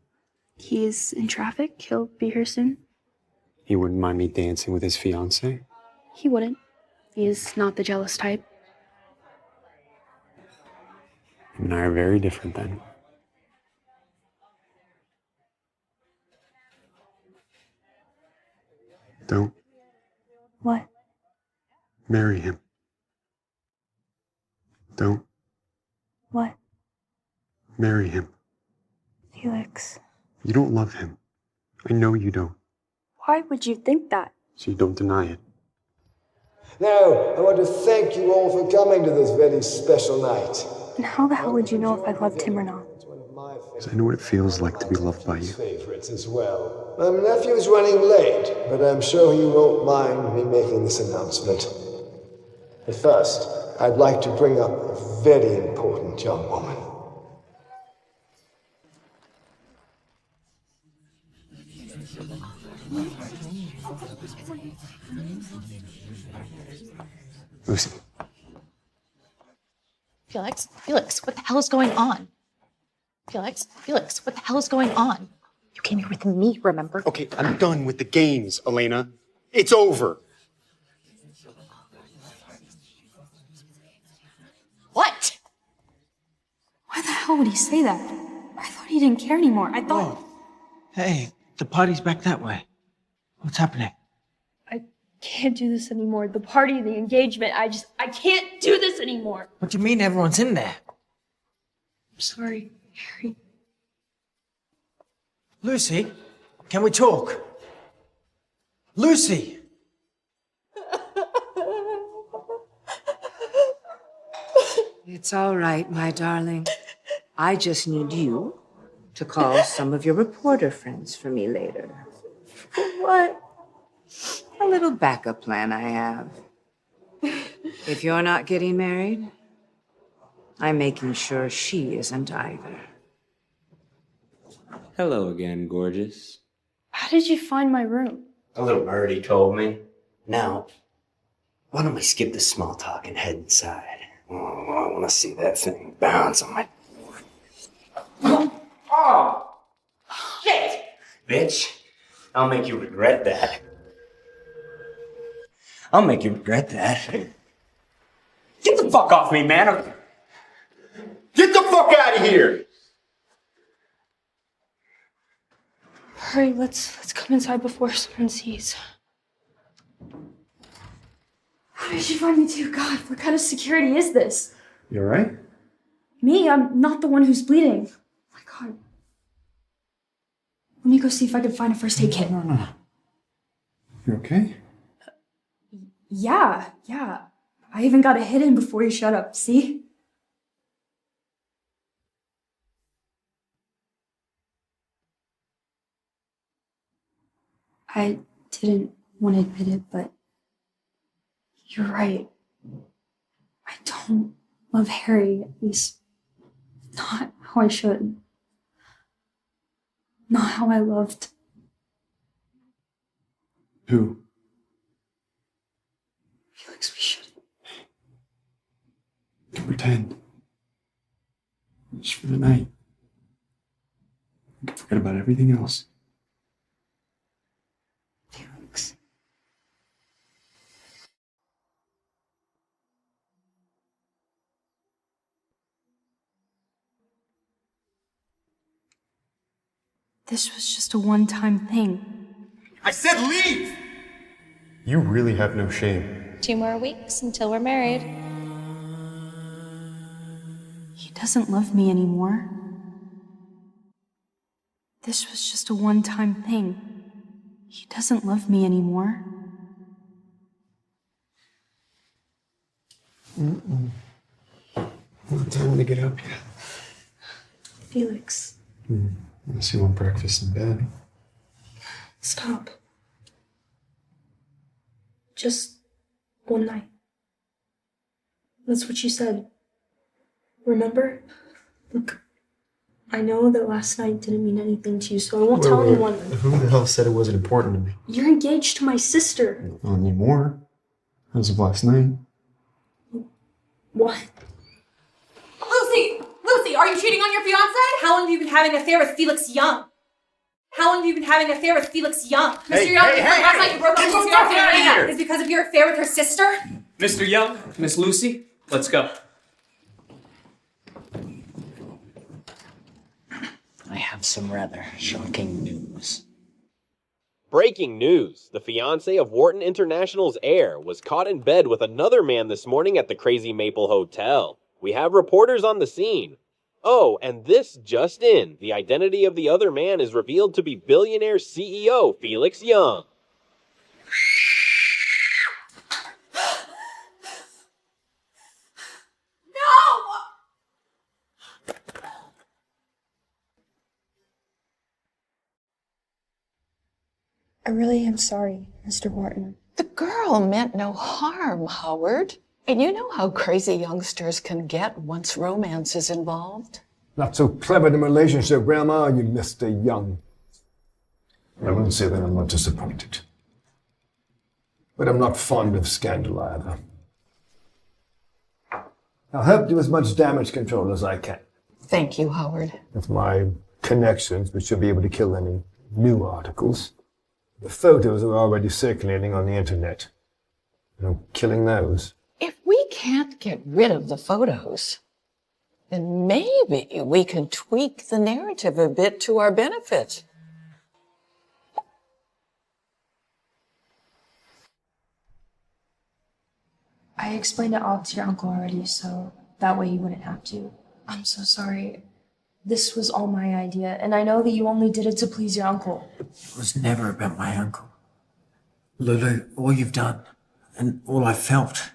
He's in traffic. He'll be here soon. He wouldn't mind me dancing with his fiancée? He wouldn't. He's not the jealous type. Him and I are very different then. Don't What? marry him. Don't What? marry him. Felix. You don't love him. I know you don't. Why would you think that? So you don't deny it. Now, I want to thank you all for coming to this very special night. And how the hell would you know if I loved him or not? Because I know what it feels like to be loved by you. Favorites as well. My nephew's running late, but I'm sure he won't mind me making this announcement. But first, I'd like to bring up a very important young woman. Lucy. Felix, what the hell is going on? Felix, what the hell is going on? You came here with me, remember? Okay, I'm done with the games, Elena. It's over. What? Why the hell would he say that? I thought he didn't care anymore. I thought... Hey, the party's back that way. What's happening? I can't do this anymore. The party, the engagement, I can't do this anymore. What do you mean everyone's in there? I'm sorry, Harry. Lucy, can we talk? Lucy! It's all right, my darling. I just need you to call some of your reporter friends for me later. What? A little backup plan I have. If you're not getting married, I'm making sure she isn't either. Hello again, gorgeous. How did you find my room? A little birdie told me. Now, why don't we skip the small talk and head inside? Oh, I want to see that thing bounce on my... Oh! Bitch, I'll make you regret that. I'll make you regret that. Get the fuck off me, man! Get the fuck out of here! Hurry, let's come inside before someone sees. How did you find me too? God, what kind of security is this? You alright? Me? I'm not the one who's bleeding. Oh my God. Let me go see if I can find a first aid kit. No. You okay? Yeah. I even got a hit in before you shut up, see? I didn't want to admit it, but you're right. I don't love Harry, at least not how I should. Not how I loved. Who? Felix, we should. You can pretend. Just for the night. You can forget about everything else. Felix. This was just a one-time thing. I said leave! You really have no shame. 2 more weeks until we're married. He doesn't love me anymore. This was just a one-time thing. He doesn't love me anymore. Not time to get up yet. Felix, Unless you want breakfast in bed. Stop. Just one night. That's what you said. Remember? Look, I know that last night didn't mean anything to you, so I won't tell anyone. Who the hell said it wasn't important to me? You're engaged to my sister. Not anymore. As of last night. What? Lucy, are you cheating on your fiance? How long have you been having an affair with Felix Young? Mr. Young, last night you broke up with your fiance Marina. Is because of your affair with her sister? Mr. Young, Miss Lucy, let's go. I have some rather shocking news. Breaking news. The fiance of Wharton International's heir was caught in bed with another man this morning at the Crazy Maple Hotel. We have reporters on the scene. Oh, and this just in. The identity of the other man is revealed to be billionaire CEO Felix Young. I really am sorry, Mr. Wharton. The girl meant no harm, Howard. And you know how crazy youngsters can get once romance is involved. Not so clever in a relationship, Grandma, you Mr. Young. I won't say that I'm not disappointed. But I'm not fond of scandal either. I'll help do as much damage control as I can. Thank you, Howard. With my connections, we should be able to kill any new articles. The photos are already circulating on the internet. No killing those. If we can't get rid of the photos, then maybe we can tweak the narrative a bit to our benefit. I explained it all to your uncle already, so that way you wouldn't have to. I'm so sorry. This was all my idea, and I know that you only did it to please your uncle. It was never about my uncle. Lulu, all you've done, and all I felt,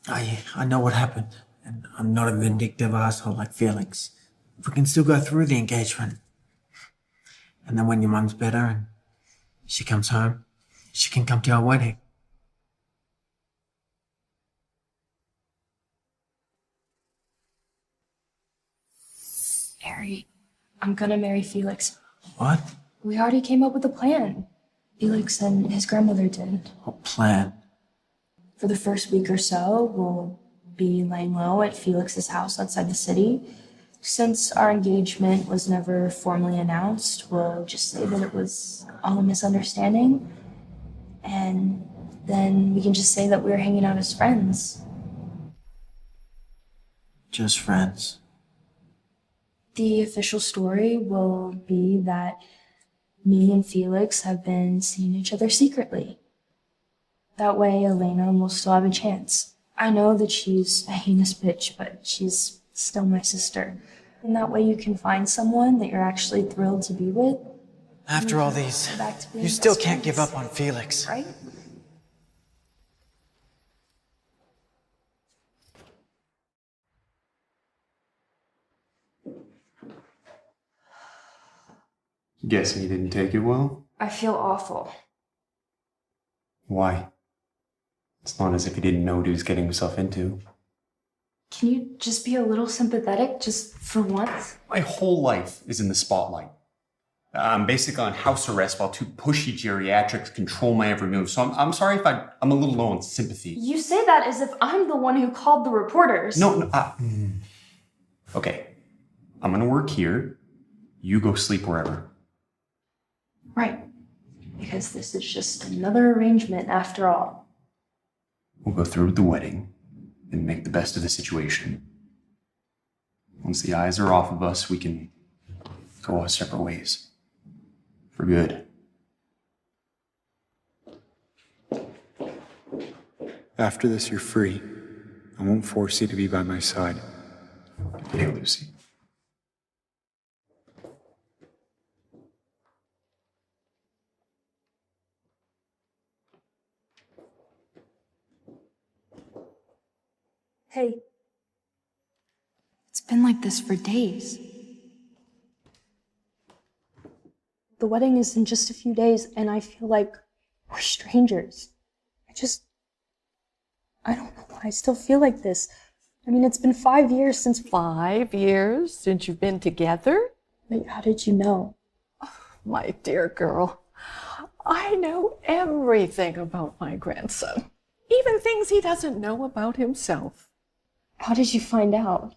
I know what happened, and I'm not a vindictive asshole like Felix. We can still go through the engagement. And then when your mum's better and she comes home, she can come to our wedding. Harry, I'm gonna marry Felix. What? We already came up with a plan. Felix and his grandmother did. What plan? For the first week or so, we'll be laying low at Felix's house outside the city. Since our engagement was never formally announced, we'll just say that it was all a misunderstanding. And then we can just say that we were hanging out as friends. Just friends. The official story will be that me and Felix have been seeing each other secretly. That way, Elena will still have a chance. I know that she's a heinous bitch, but she's still my sister. And that way you can find someone that you're actually thrilled to be with. After all these, you still can't give up on Felix. Right? Guessing you didn't take it well? I feel awful. Why? It's not as if he didn't know what he was getting himself into. Can you just be a little sympathetic, just for once? My whole life is in the spotlight. I'm basically on house arrest while two pushy geriatrics control my every move. So I'm sorry if I'm a little low on sympathy. You say that as if I'm the one who called the reporters. No. Okay. I'm gonna work here. You go sleep wherever. Right. Because this is just another arrangement after all. We'll go through with the wedding and make the best of the situation. Once the eyes are off of us, we can go our separate ways. For good. After this, you're free. I won't force you to be by my side. Hey, Lucy. Hey. It's been like this for days. The wedding is in just a few days, and I feel like we're strangers. I don't know why I still feel like this. I mean, it's been 5 years since... 5 years since you've been together? But how did you know? Oh, my dear girl, I know everything about my grandson. Even things he doesn't know about himself. How did you find out?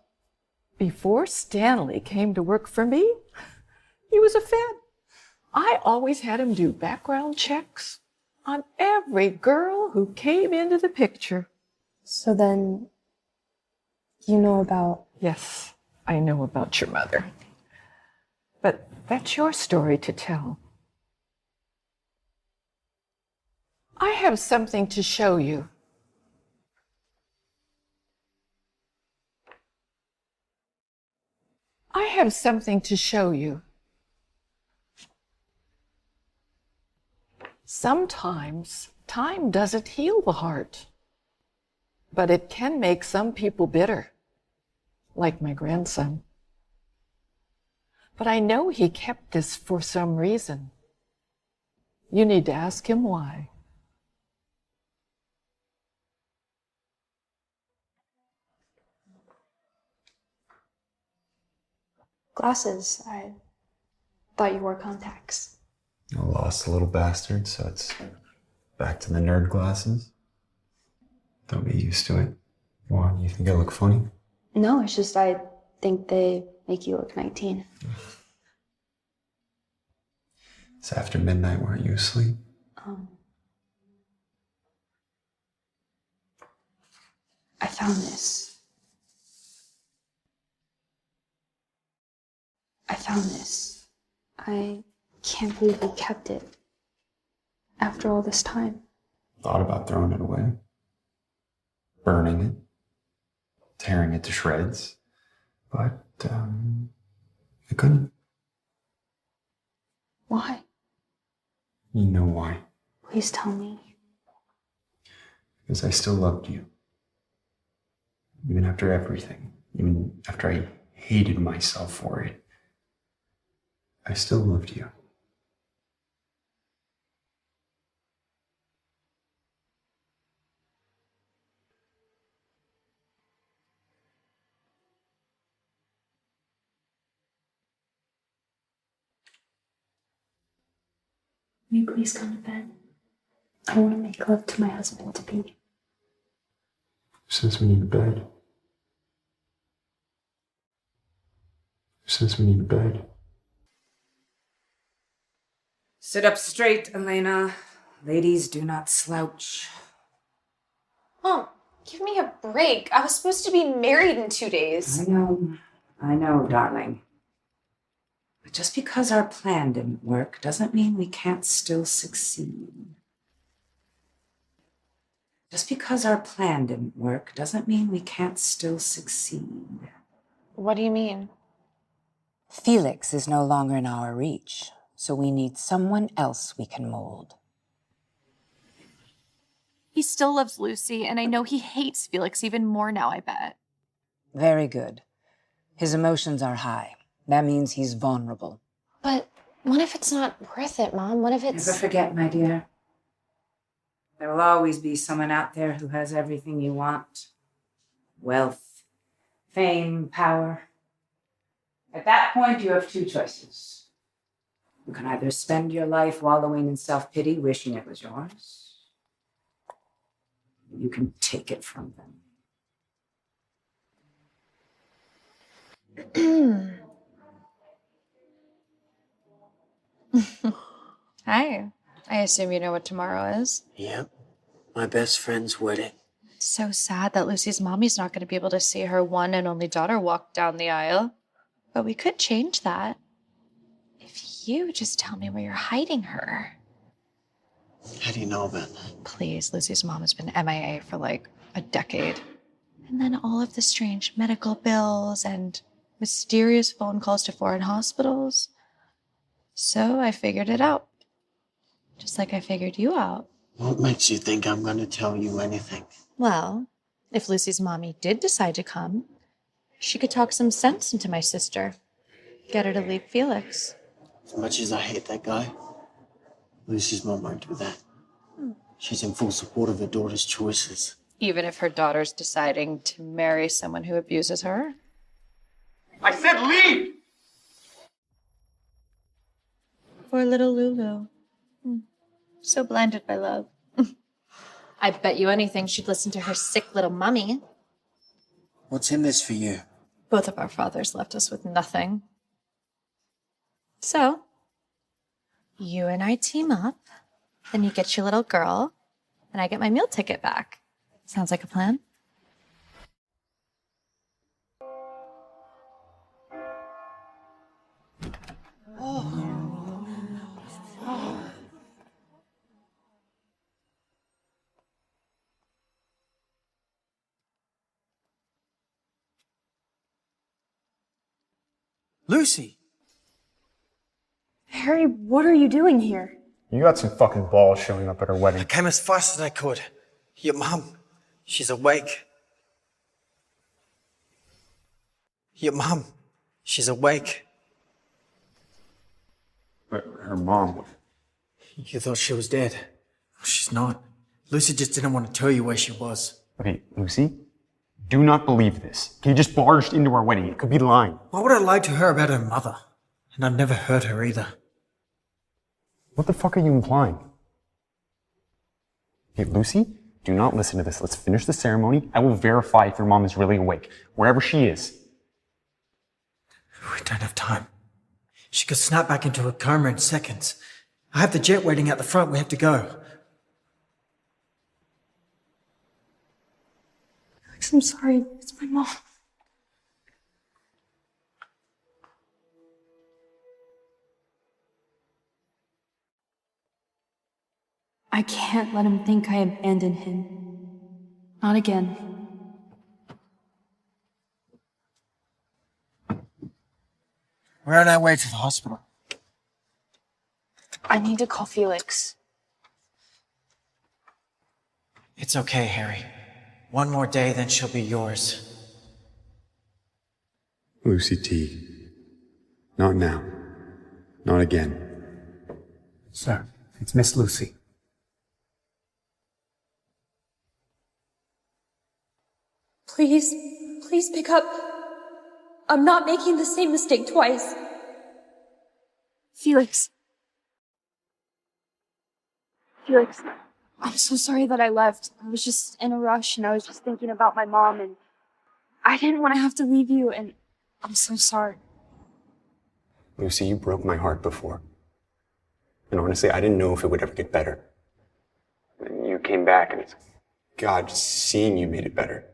Before Stanley came to work for me, he was a Fed. I always had him do background checks on every girl who came into the picture. So then, you know about... Yes, I know about your mother. But that's your story to tell. I have something to show you. I have something to show you. Sometimes time doesn't heal the heart, but it can make some people bitter, like my grandson. But I know he kept this for some reason. You need to ask him why. Glasses. I thought you wore contacts. I lost the little bastard, so it's back to the nerd glasses. Don't get used to it. Why? You think I look funny? No, it's just I think they make you look 19. It's after midnight. Weren't you asleep? I found this. I can't believe you kept it. After all this time. Thought about throwing it away. Burning it. Tearing it to shreds. But, I couldn't. Why? You know why. Please tell me. Because I still loved you. Even after everything. Even after I hated myself for it. I still loved you. Will you please come to bed? I want to make love to my husband to be. Since we need a bed. Since we need bed. Sit up straight, Elena. Ladies do not slouch. Mom, give me a break. I was supposed to be married in 2 days. I know, darling. But just because our plan didn't work doesn't mean we can't still succeed. Just because our plan didn't work doesn't mean we can't still succeed. What do you mean? Felix is no longer in our reach, so we need someone else we can mold. He still loves Lucy, and I know he hates Felix even more now, I bet. Very good. His emotions are high. That means he's vulnerable. But what if it's not worth it, Mom? What if it's... Never forget, my dear. There will always be someone out there who has everything you want. Wealth, fame, power. At that point, you have two choices. You can either spend your life wallowing in self-pity, wishing it was yours. You can take it from them. Hi. I assume you know what tomorrow is. Yep. My best friend's wedding. It's so sad that Lucy's mommy's not going to be able to see her one and only daughter walk down the aisle. But we could change that. If you just tell me where you're hiding her. How do you know about that? Please, Lucy's mom has been MIA for like a decade. And then all of the strange medical bills and mysterious phone calls to foreign hospitals. So I figured it out. Just like I figured you out. What makes you think I'm going to tell you anything? Well, if Lucy's mommy did decide to come, she could talk some sense into my sister. Get her to leave Felix. As much as I hate that guy, Lucy's mom won't do that. She's in full support of her daughter's choices. Even if her daughter's deciding to marry someone who abuses her? I said leave! Poor little Lulu. So blinded by love. I bet you anything she'd listen to her sick little mummy. What's in this for you? Both of our fathers left us with nothing. So, you and I team up, then you get your little girl, and I get my meal ticket back. Sounds like a plan? Lucy! Harry, what are you doing here? You got some fucking balls showing up at our wedding. I came as fast as I could. Your mum, she's awake. Your mum, she's awake. But her mom... You thought she was dead. She's not. Lucy just didn't want to tell you where she was. Okay, Lucy, do not believe this. He just barged into our wedding. It could be lying. Why would I lie to her about her mother? And I've never hurt her either. What the fuck are you implying? Hey, Lucy, do not listen to this. Let's finish the ceremony. I will verify if your mom is really awake, wherever she is. We don't have time. She could snap back into a coma in seconds. I have the jet waiting out the front. We have to go. Alex, I'm sorry. It's my mom. I can't let him think I abandoned him. Not again. We're on our way to the hospital. I need to call Felix. It's okay, Harry. One more day, then she'll be yours. Lucy T. Not now. Not again. Sir, it's Miss Lucy. Please, please pick up. I'm not making the same mistake twice. Felix. Felix, I'm so sorry that I left. I was just in a rush and I was just thinking about my mom and I didn't want to have to leave you and I'm so sorry. Lucy, you broke my heart before. And honestly, I didn't know if it would ever get better. And you came back and it's, God, just seeing you made it better.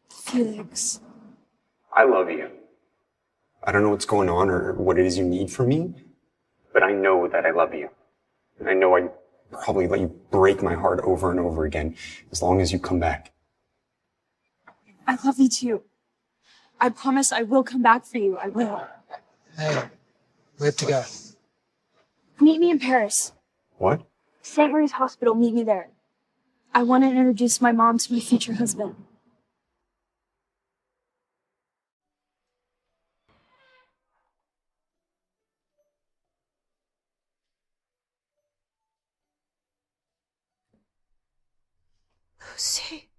Felix. I love you. I don't know what's going on or what it is you need from me, but I know that I love you. And I know I probably let you break my heart over and over again as long as you come back. I love you too. I promise I will come back for you. I will. Hey, we have to go. Meet me in Paris. What? St. Marie's Hospital, meet me there. I want to introduce my mom to my future husband. Lucy,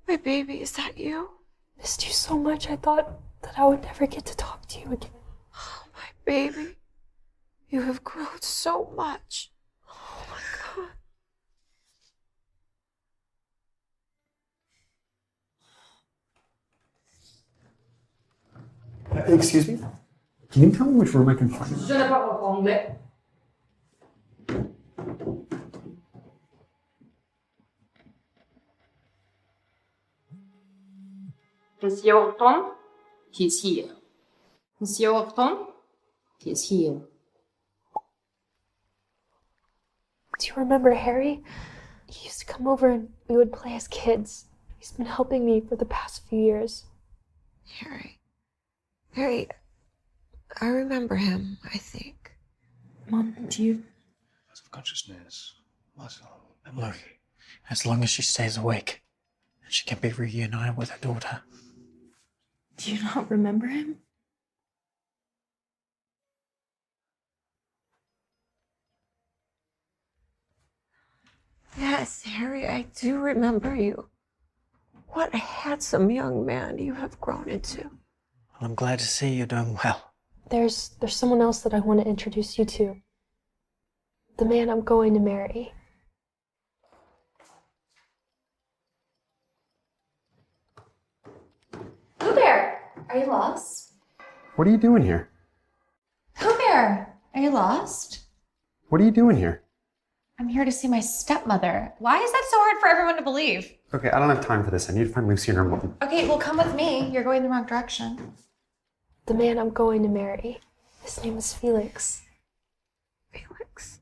my baby, is that you? Missed you so much, I thought that I would never get to talk to you again. Oh, my baby, you have grown so much. Oh my God. Excuse me? Can you tell me which room I can find? Je ne parle pas anglais. Monsieur Horton, he's here. Monsieur Horton, he's here. Do you remember Harry? He used to come over and we would play as kids. He's been helping me for the past few years. Harry, I remember him, I think. Mom, do you? Loss of consciousness. Muscle. And look, as long as she stays awake, she can be reunited with her daughter. Do you not remember him? Yes, Harry, I do remember you. What a handsome young man you have grown into. Well, I'm glad to see you're doing well. There's someone else that I want to introduce you to. The man I'm going to marry. Pooh Bear, are you lost? What are you doing here? Pooh Bear, are you lost? What are you doing here? I'm here to see my stepmother. Why is that so hard for everyone to believe? Okay, I don't have time for this. I need to find Lucy and her mom. Okay, well, come with me. You're going the wrong direction. The man I'm going to marry. His name is Felix. Felix?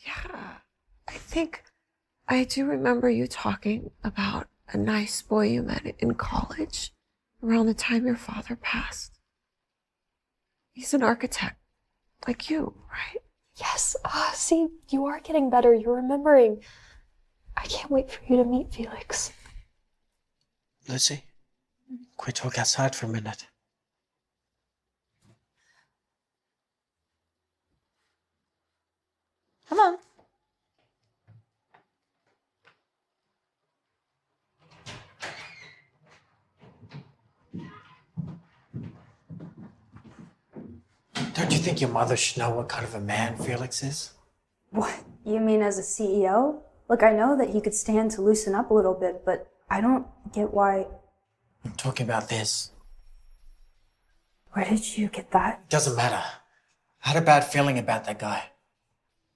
Yeah, I think I do remember you talking about a nice boy you met in college around the time your father passed. He's an architect, like you, right? Yes. See, you are getting better. You're remembering. I can't wait for you to meet Felix. Lucy, can we talk outside for a minute? Come on. Don't you think your mother should know what kind of a man Felix is? What? You mean as a CEO? Look, I know that he could stand to loosen up a little bit, but I don't get why. I'm talking about this. Where did you get that? Doesn't matter. I had a bad feeling about that guy.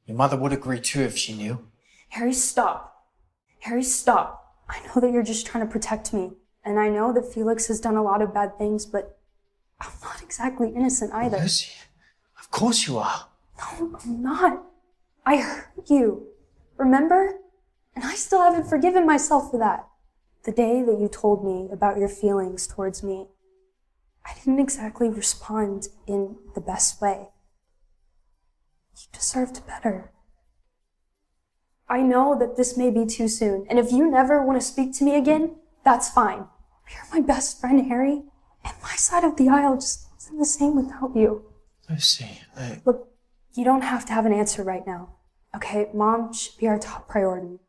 Your mother would agree too if she knew. Harry, stop. Harry, stop. I know that you're just trying to protect me, and I know that Felix has done a lot of bad things, but I'm not exactly innocent either. Lucy, of course you are. No, I'm not. I hurt you. Remember? And I still haven't forgiven myself for that. The day that you told me about your feelings towards me, I didn't exactly respond in the best way. You deserved better. I know that this may be too soon, and if you never want to speak to me again, that's fine. You're my best friend, Harry, and my side of the aisle just isn't the same without you. Lucy, Look, you don't have to have an answer right now. Okay, Mom should be our top priority.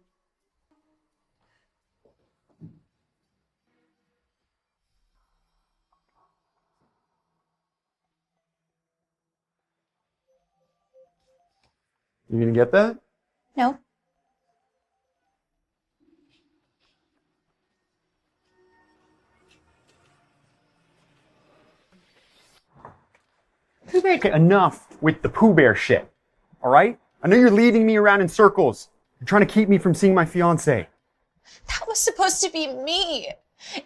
You gonna get that? No. Pooh Bear. Okay, enough with the Pooh Bear shit. All right? I know you're leading me around in circles. You're trying to keep me from seeing my fiance. That was supposed to be me.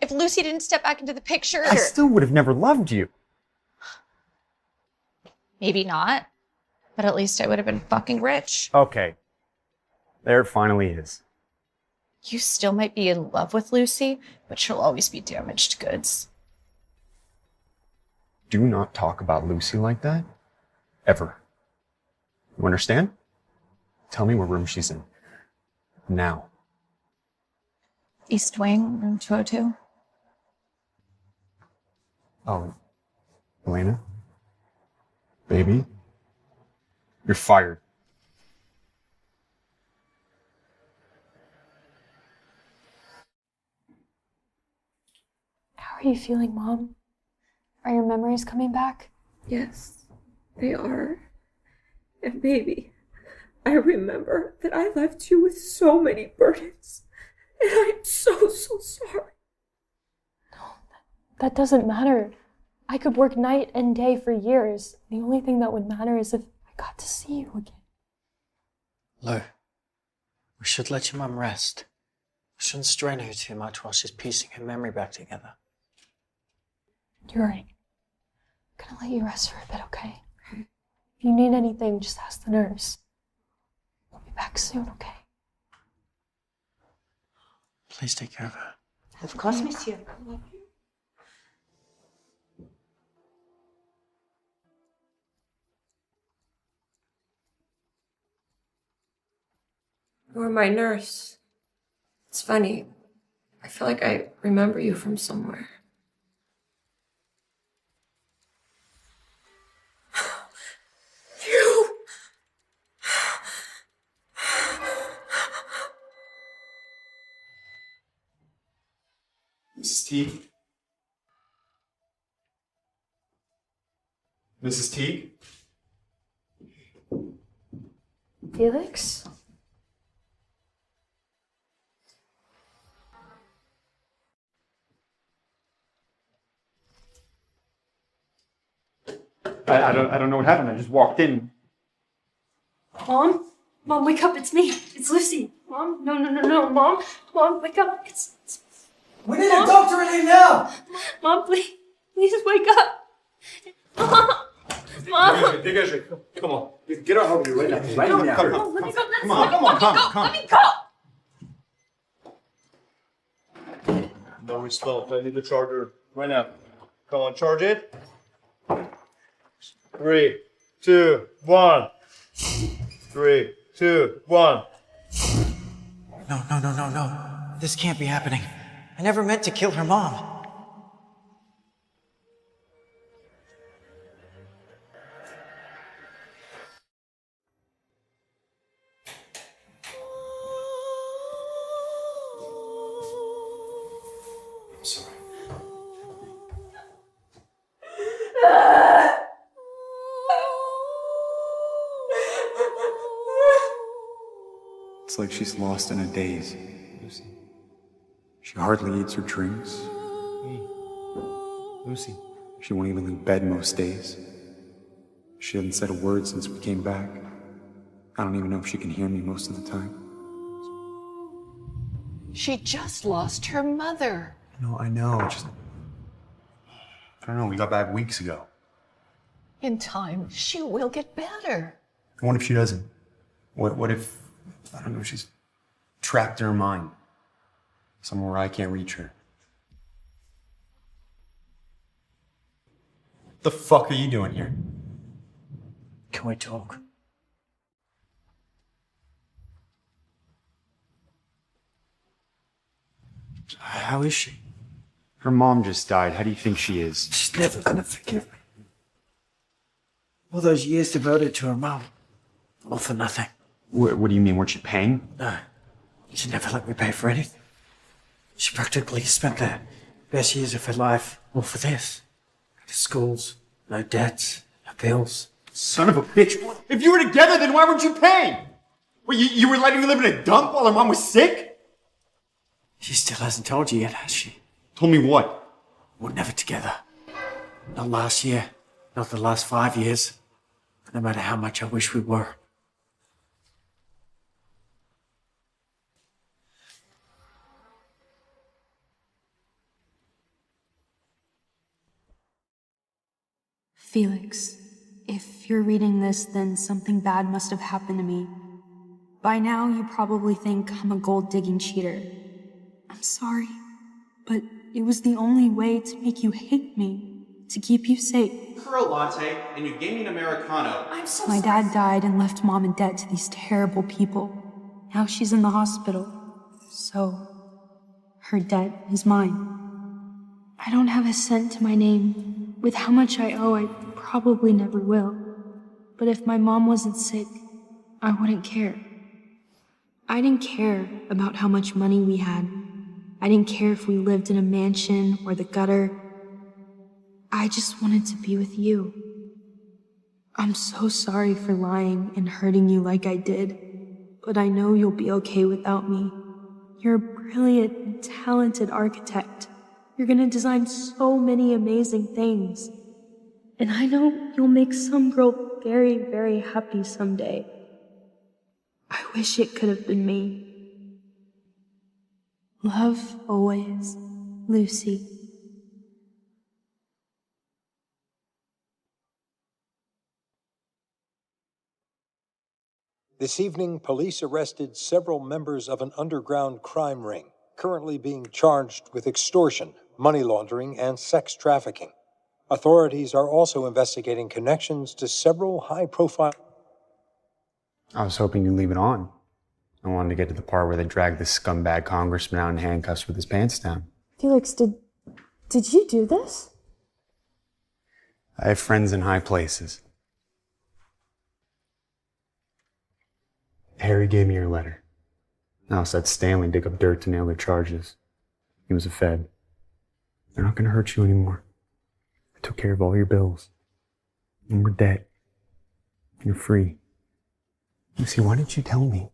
If Lucy didn't step back into the picture. I still would have never loved you. Maybe not. But at least I would have been fucking rich. Okay. There it finally is. You still might be in love with Lucy, but she'll always be damaged goods. Do not talk about Lucy like that. Ever. You understand? Tell me what room she's in. Now. East Wing, room 202. Oh, Elena? Baby? You're fired. How are you feeling, Mom? Are your memories coming back? Yes, they are. And baby, I remember that I left you with so many burdens. And I'm so sorry. No, that doesn't matter. I could work night and day for years. The only thing that would matter is if I got to see you again. Lou, we should let your mum rest. We shouldn't strain her too much while she's piecing her memory back together. You're right. I'm gonna let you rest for a bit, okay? If you need anything, just ask the nurse. We'll be back soon, okay? Please take care of her. Of course, monsieur. You're my nurse. It's funny. I feel like I remember you from somewhere. You! Mrs. Teague? Mrs. Teague? Felix? I don't know what happened. I just walked in. Mom? Mom, wake up. It's me. It's Lucy. Mom? No. Mom? Mom, wake up. It's We need a doctor in here now! Mom, please wake up. Mom! Dégagez. Come on. Get her out of here right now. Right now. Come on, let me go. Come on, Let me go. No response. I need the charger right now. Come on, charge it. 3, 2, 1. 3, 2, 1. No. This can't be happening. I never meant to kill her mom. I'm sorry. It's like she's lost in a daze. Lucy. She hardly eats or drinks. Hey, Lucy. She won't even leave bed most days. She hasn't said a word since we came back. I don't even know if she can hear me most of the time. She just lost her mother. No, I know. Just I don't know. We got back weeks ago. In time, she will get better. What if she doesn't? What if I don't know? She's trapped in her mind, somewhere where I can't reach her. What the fuck are you doing here? Can we talk? How is she? Her mom just died. How do you think she is? She's never gonna forgive me. All those years devoted to her mom, all for nothing. What do you mean? Weren't you paying? No, she never let me pay for anything. She practically spent the best years of her life all for this. The schools, no debts, no bills. Son of a bitch. If you were together, then why weren't you paying? What, you were letting me live in a dump while her mom was sick? She still hasn't told you yet, has she? Told me what? We're never together. Not last year, Not the last 5 years, no matter how much I wish we were. Felix, if you're reading this, then something bad must have happened to me. By now, you probably think I'm a gold-digging cheater. I'm sorry, but it was the only way to make you hate me, to keep you safe. For a latte, and you gave me an Americano. My dad died and left Mom in debt to these terrible people. Now she's in the hospital, so her debt is mine. I don't have a cent to my name. With how much I owe, I probably never will. But if my mom wasn't sick, I wouldn't care. I didn't care about how much money we had. I didn't care if we lived in a mansion or the gutter. I just wanted to be with you. I'm so sorry for lying and hurting you like I did, but I know you'll be okay without me. You're a brilliant and talented architect. You're gonna design so many amazing things. And I know you'll make some girl very, very happy someday. I wish it could have been me. Love always, Lucy. This evening, police arrested several members of an underground crime ring, currently being charged with extortion, money laundering, and sex trafficking. Authorities are also investigating connections to several high-profile... I was hoping you'd leave it on. I wanted to get to the part where they dragged this scumbag congressman out in handcuffs with his pants down. Felix, did you do this? I have friends in high places. Harry gave me your letter. Now said Stanley dig up dirt to nail their charges. He was a Fed. They're not gonna hurt you anymore. I took care of all your bills. No more debt. You're free. Lucy, why didn't you tell me?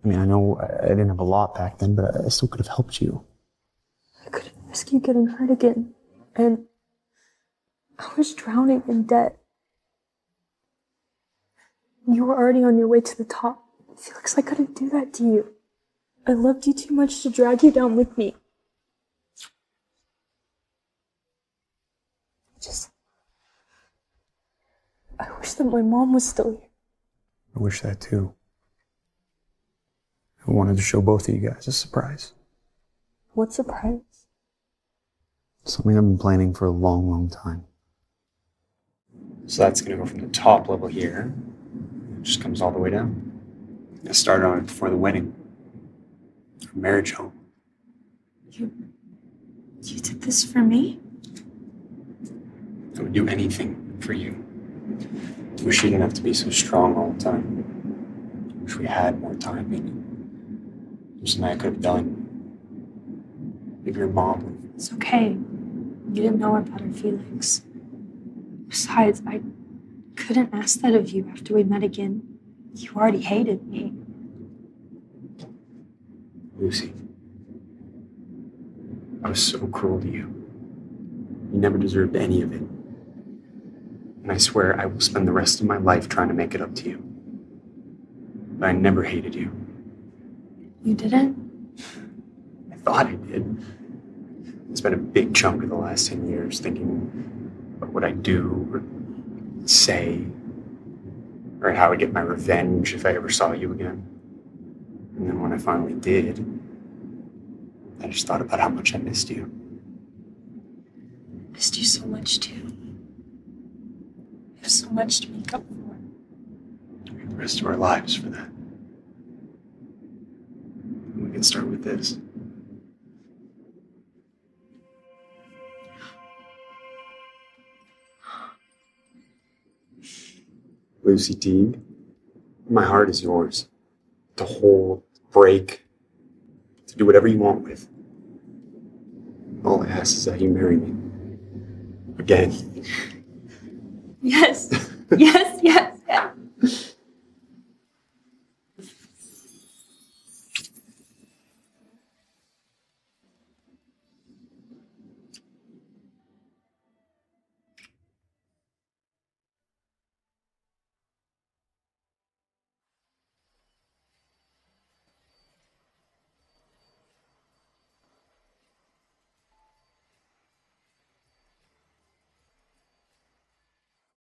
I mean, I know I didn't have a lot back then, but I still could have helped you. I couldn't risk you getting hurt again. And I was drowning in debt. You were already on your way to the top. Felix, I couldn't do that to you. I loved you too much to drag you down with me. I wish that my mom was still here. I wish that too. I wanted to show both of you guys a surprise. What surprise? Something I've been planning for a long, long time. So that's gonna go from the top level here. It just comes all the way down. I started on it before the wedding. Our marriage home. You did this for me? I would do anything for you. Wish you didn't have to be so strong all the time. Wish we had more time, maybe. There's something I could have done. Maybe your mom would. It's okay. You didn't know about her, Felix. Besides, I couldn't ask that of you after we met again. You already hated me. Lucy, I was so cruel to you. You never deserved any of it. And I swear I will spend the rest of my life trying to make it up to you. But I never hated you. You didn't? I thought I did. I spent a big chunk of the last 10 years thinking about what I'd do or say, or how I'd get my revenge if I ever saw you again. And then when I finally did, I just thought about how much I missed you. Missed you so much too. We have so much to make up for. We have the rest of our lives for that. And we can start with this. Lucy Teague, my heart is yours. To hold, break, to do whatever you want with. All I ask is that you marry me. Again. Yes. Yes.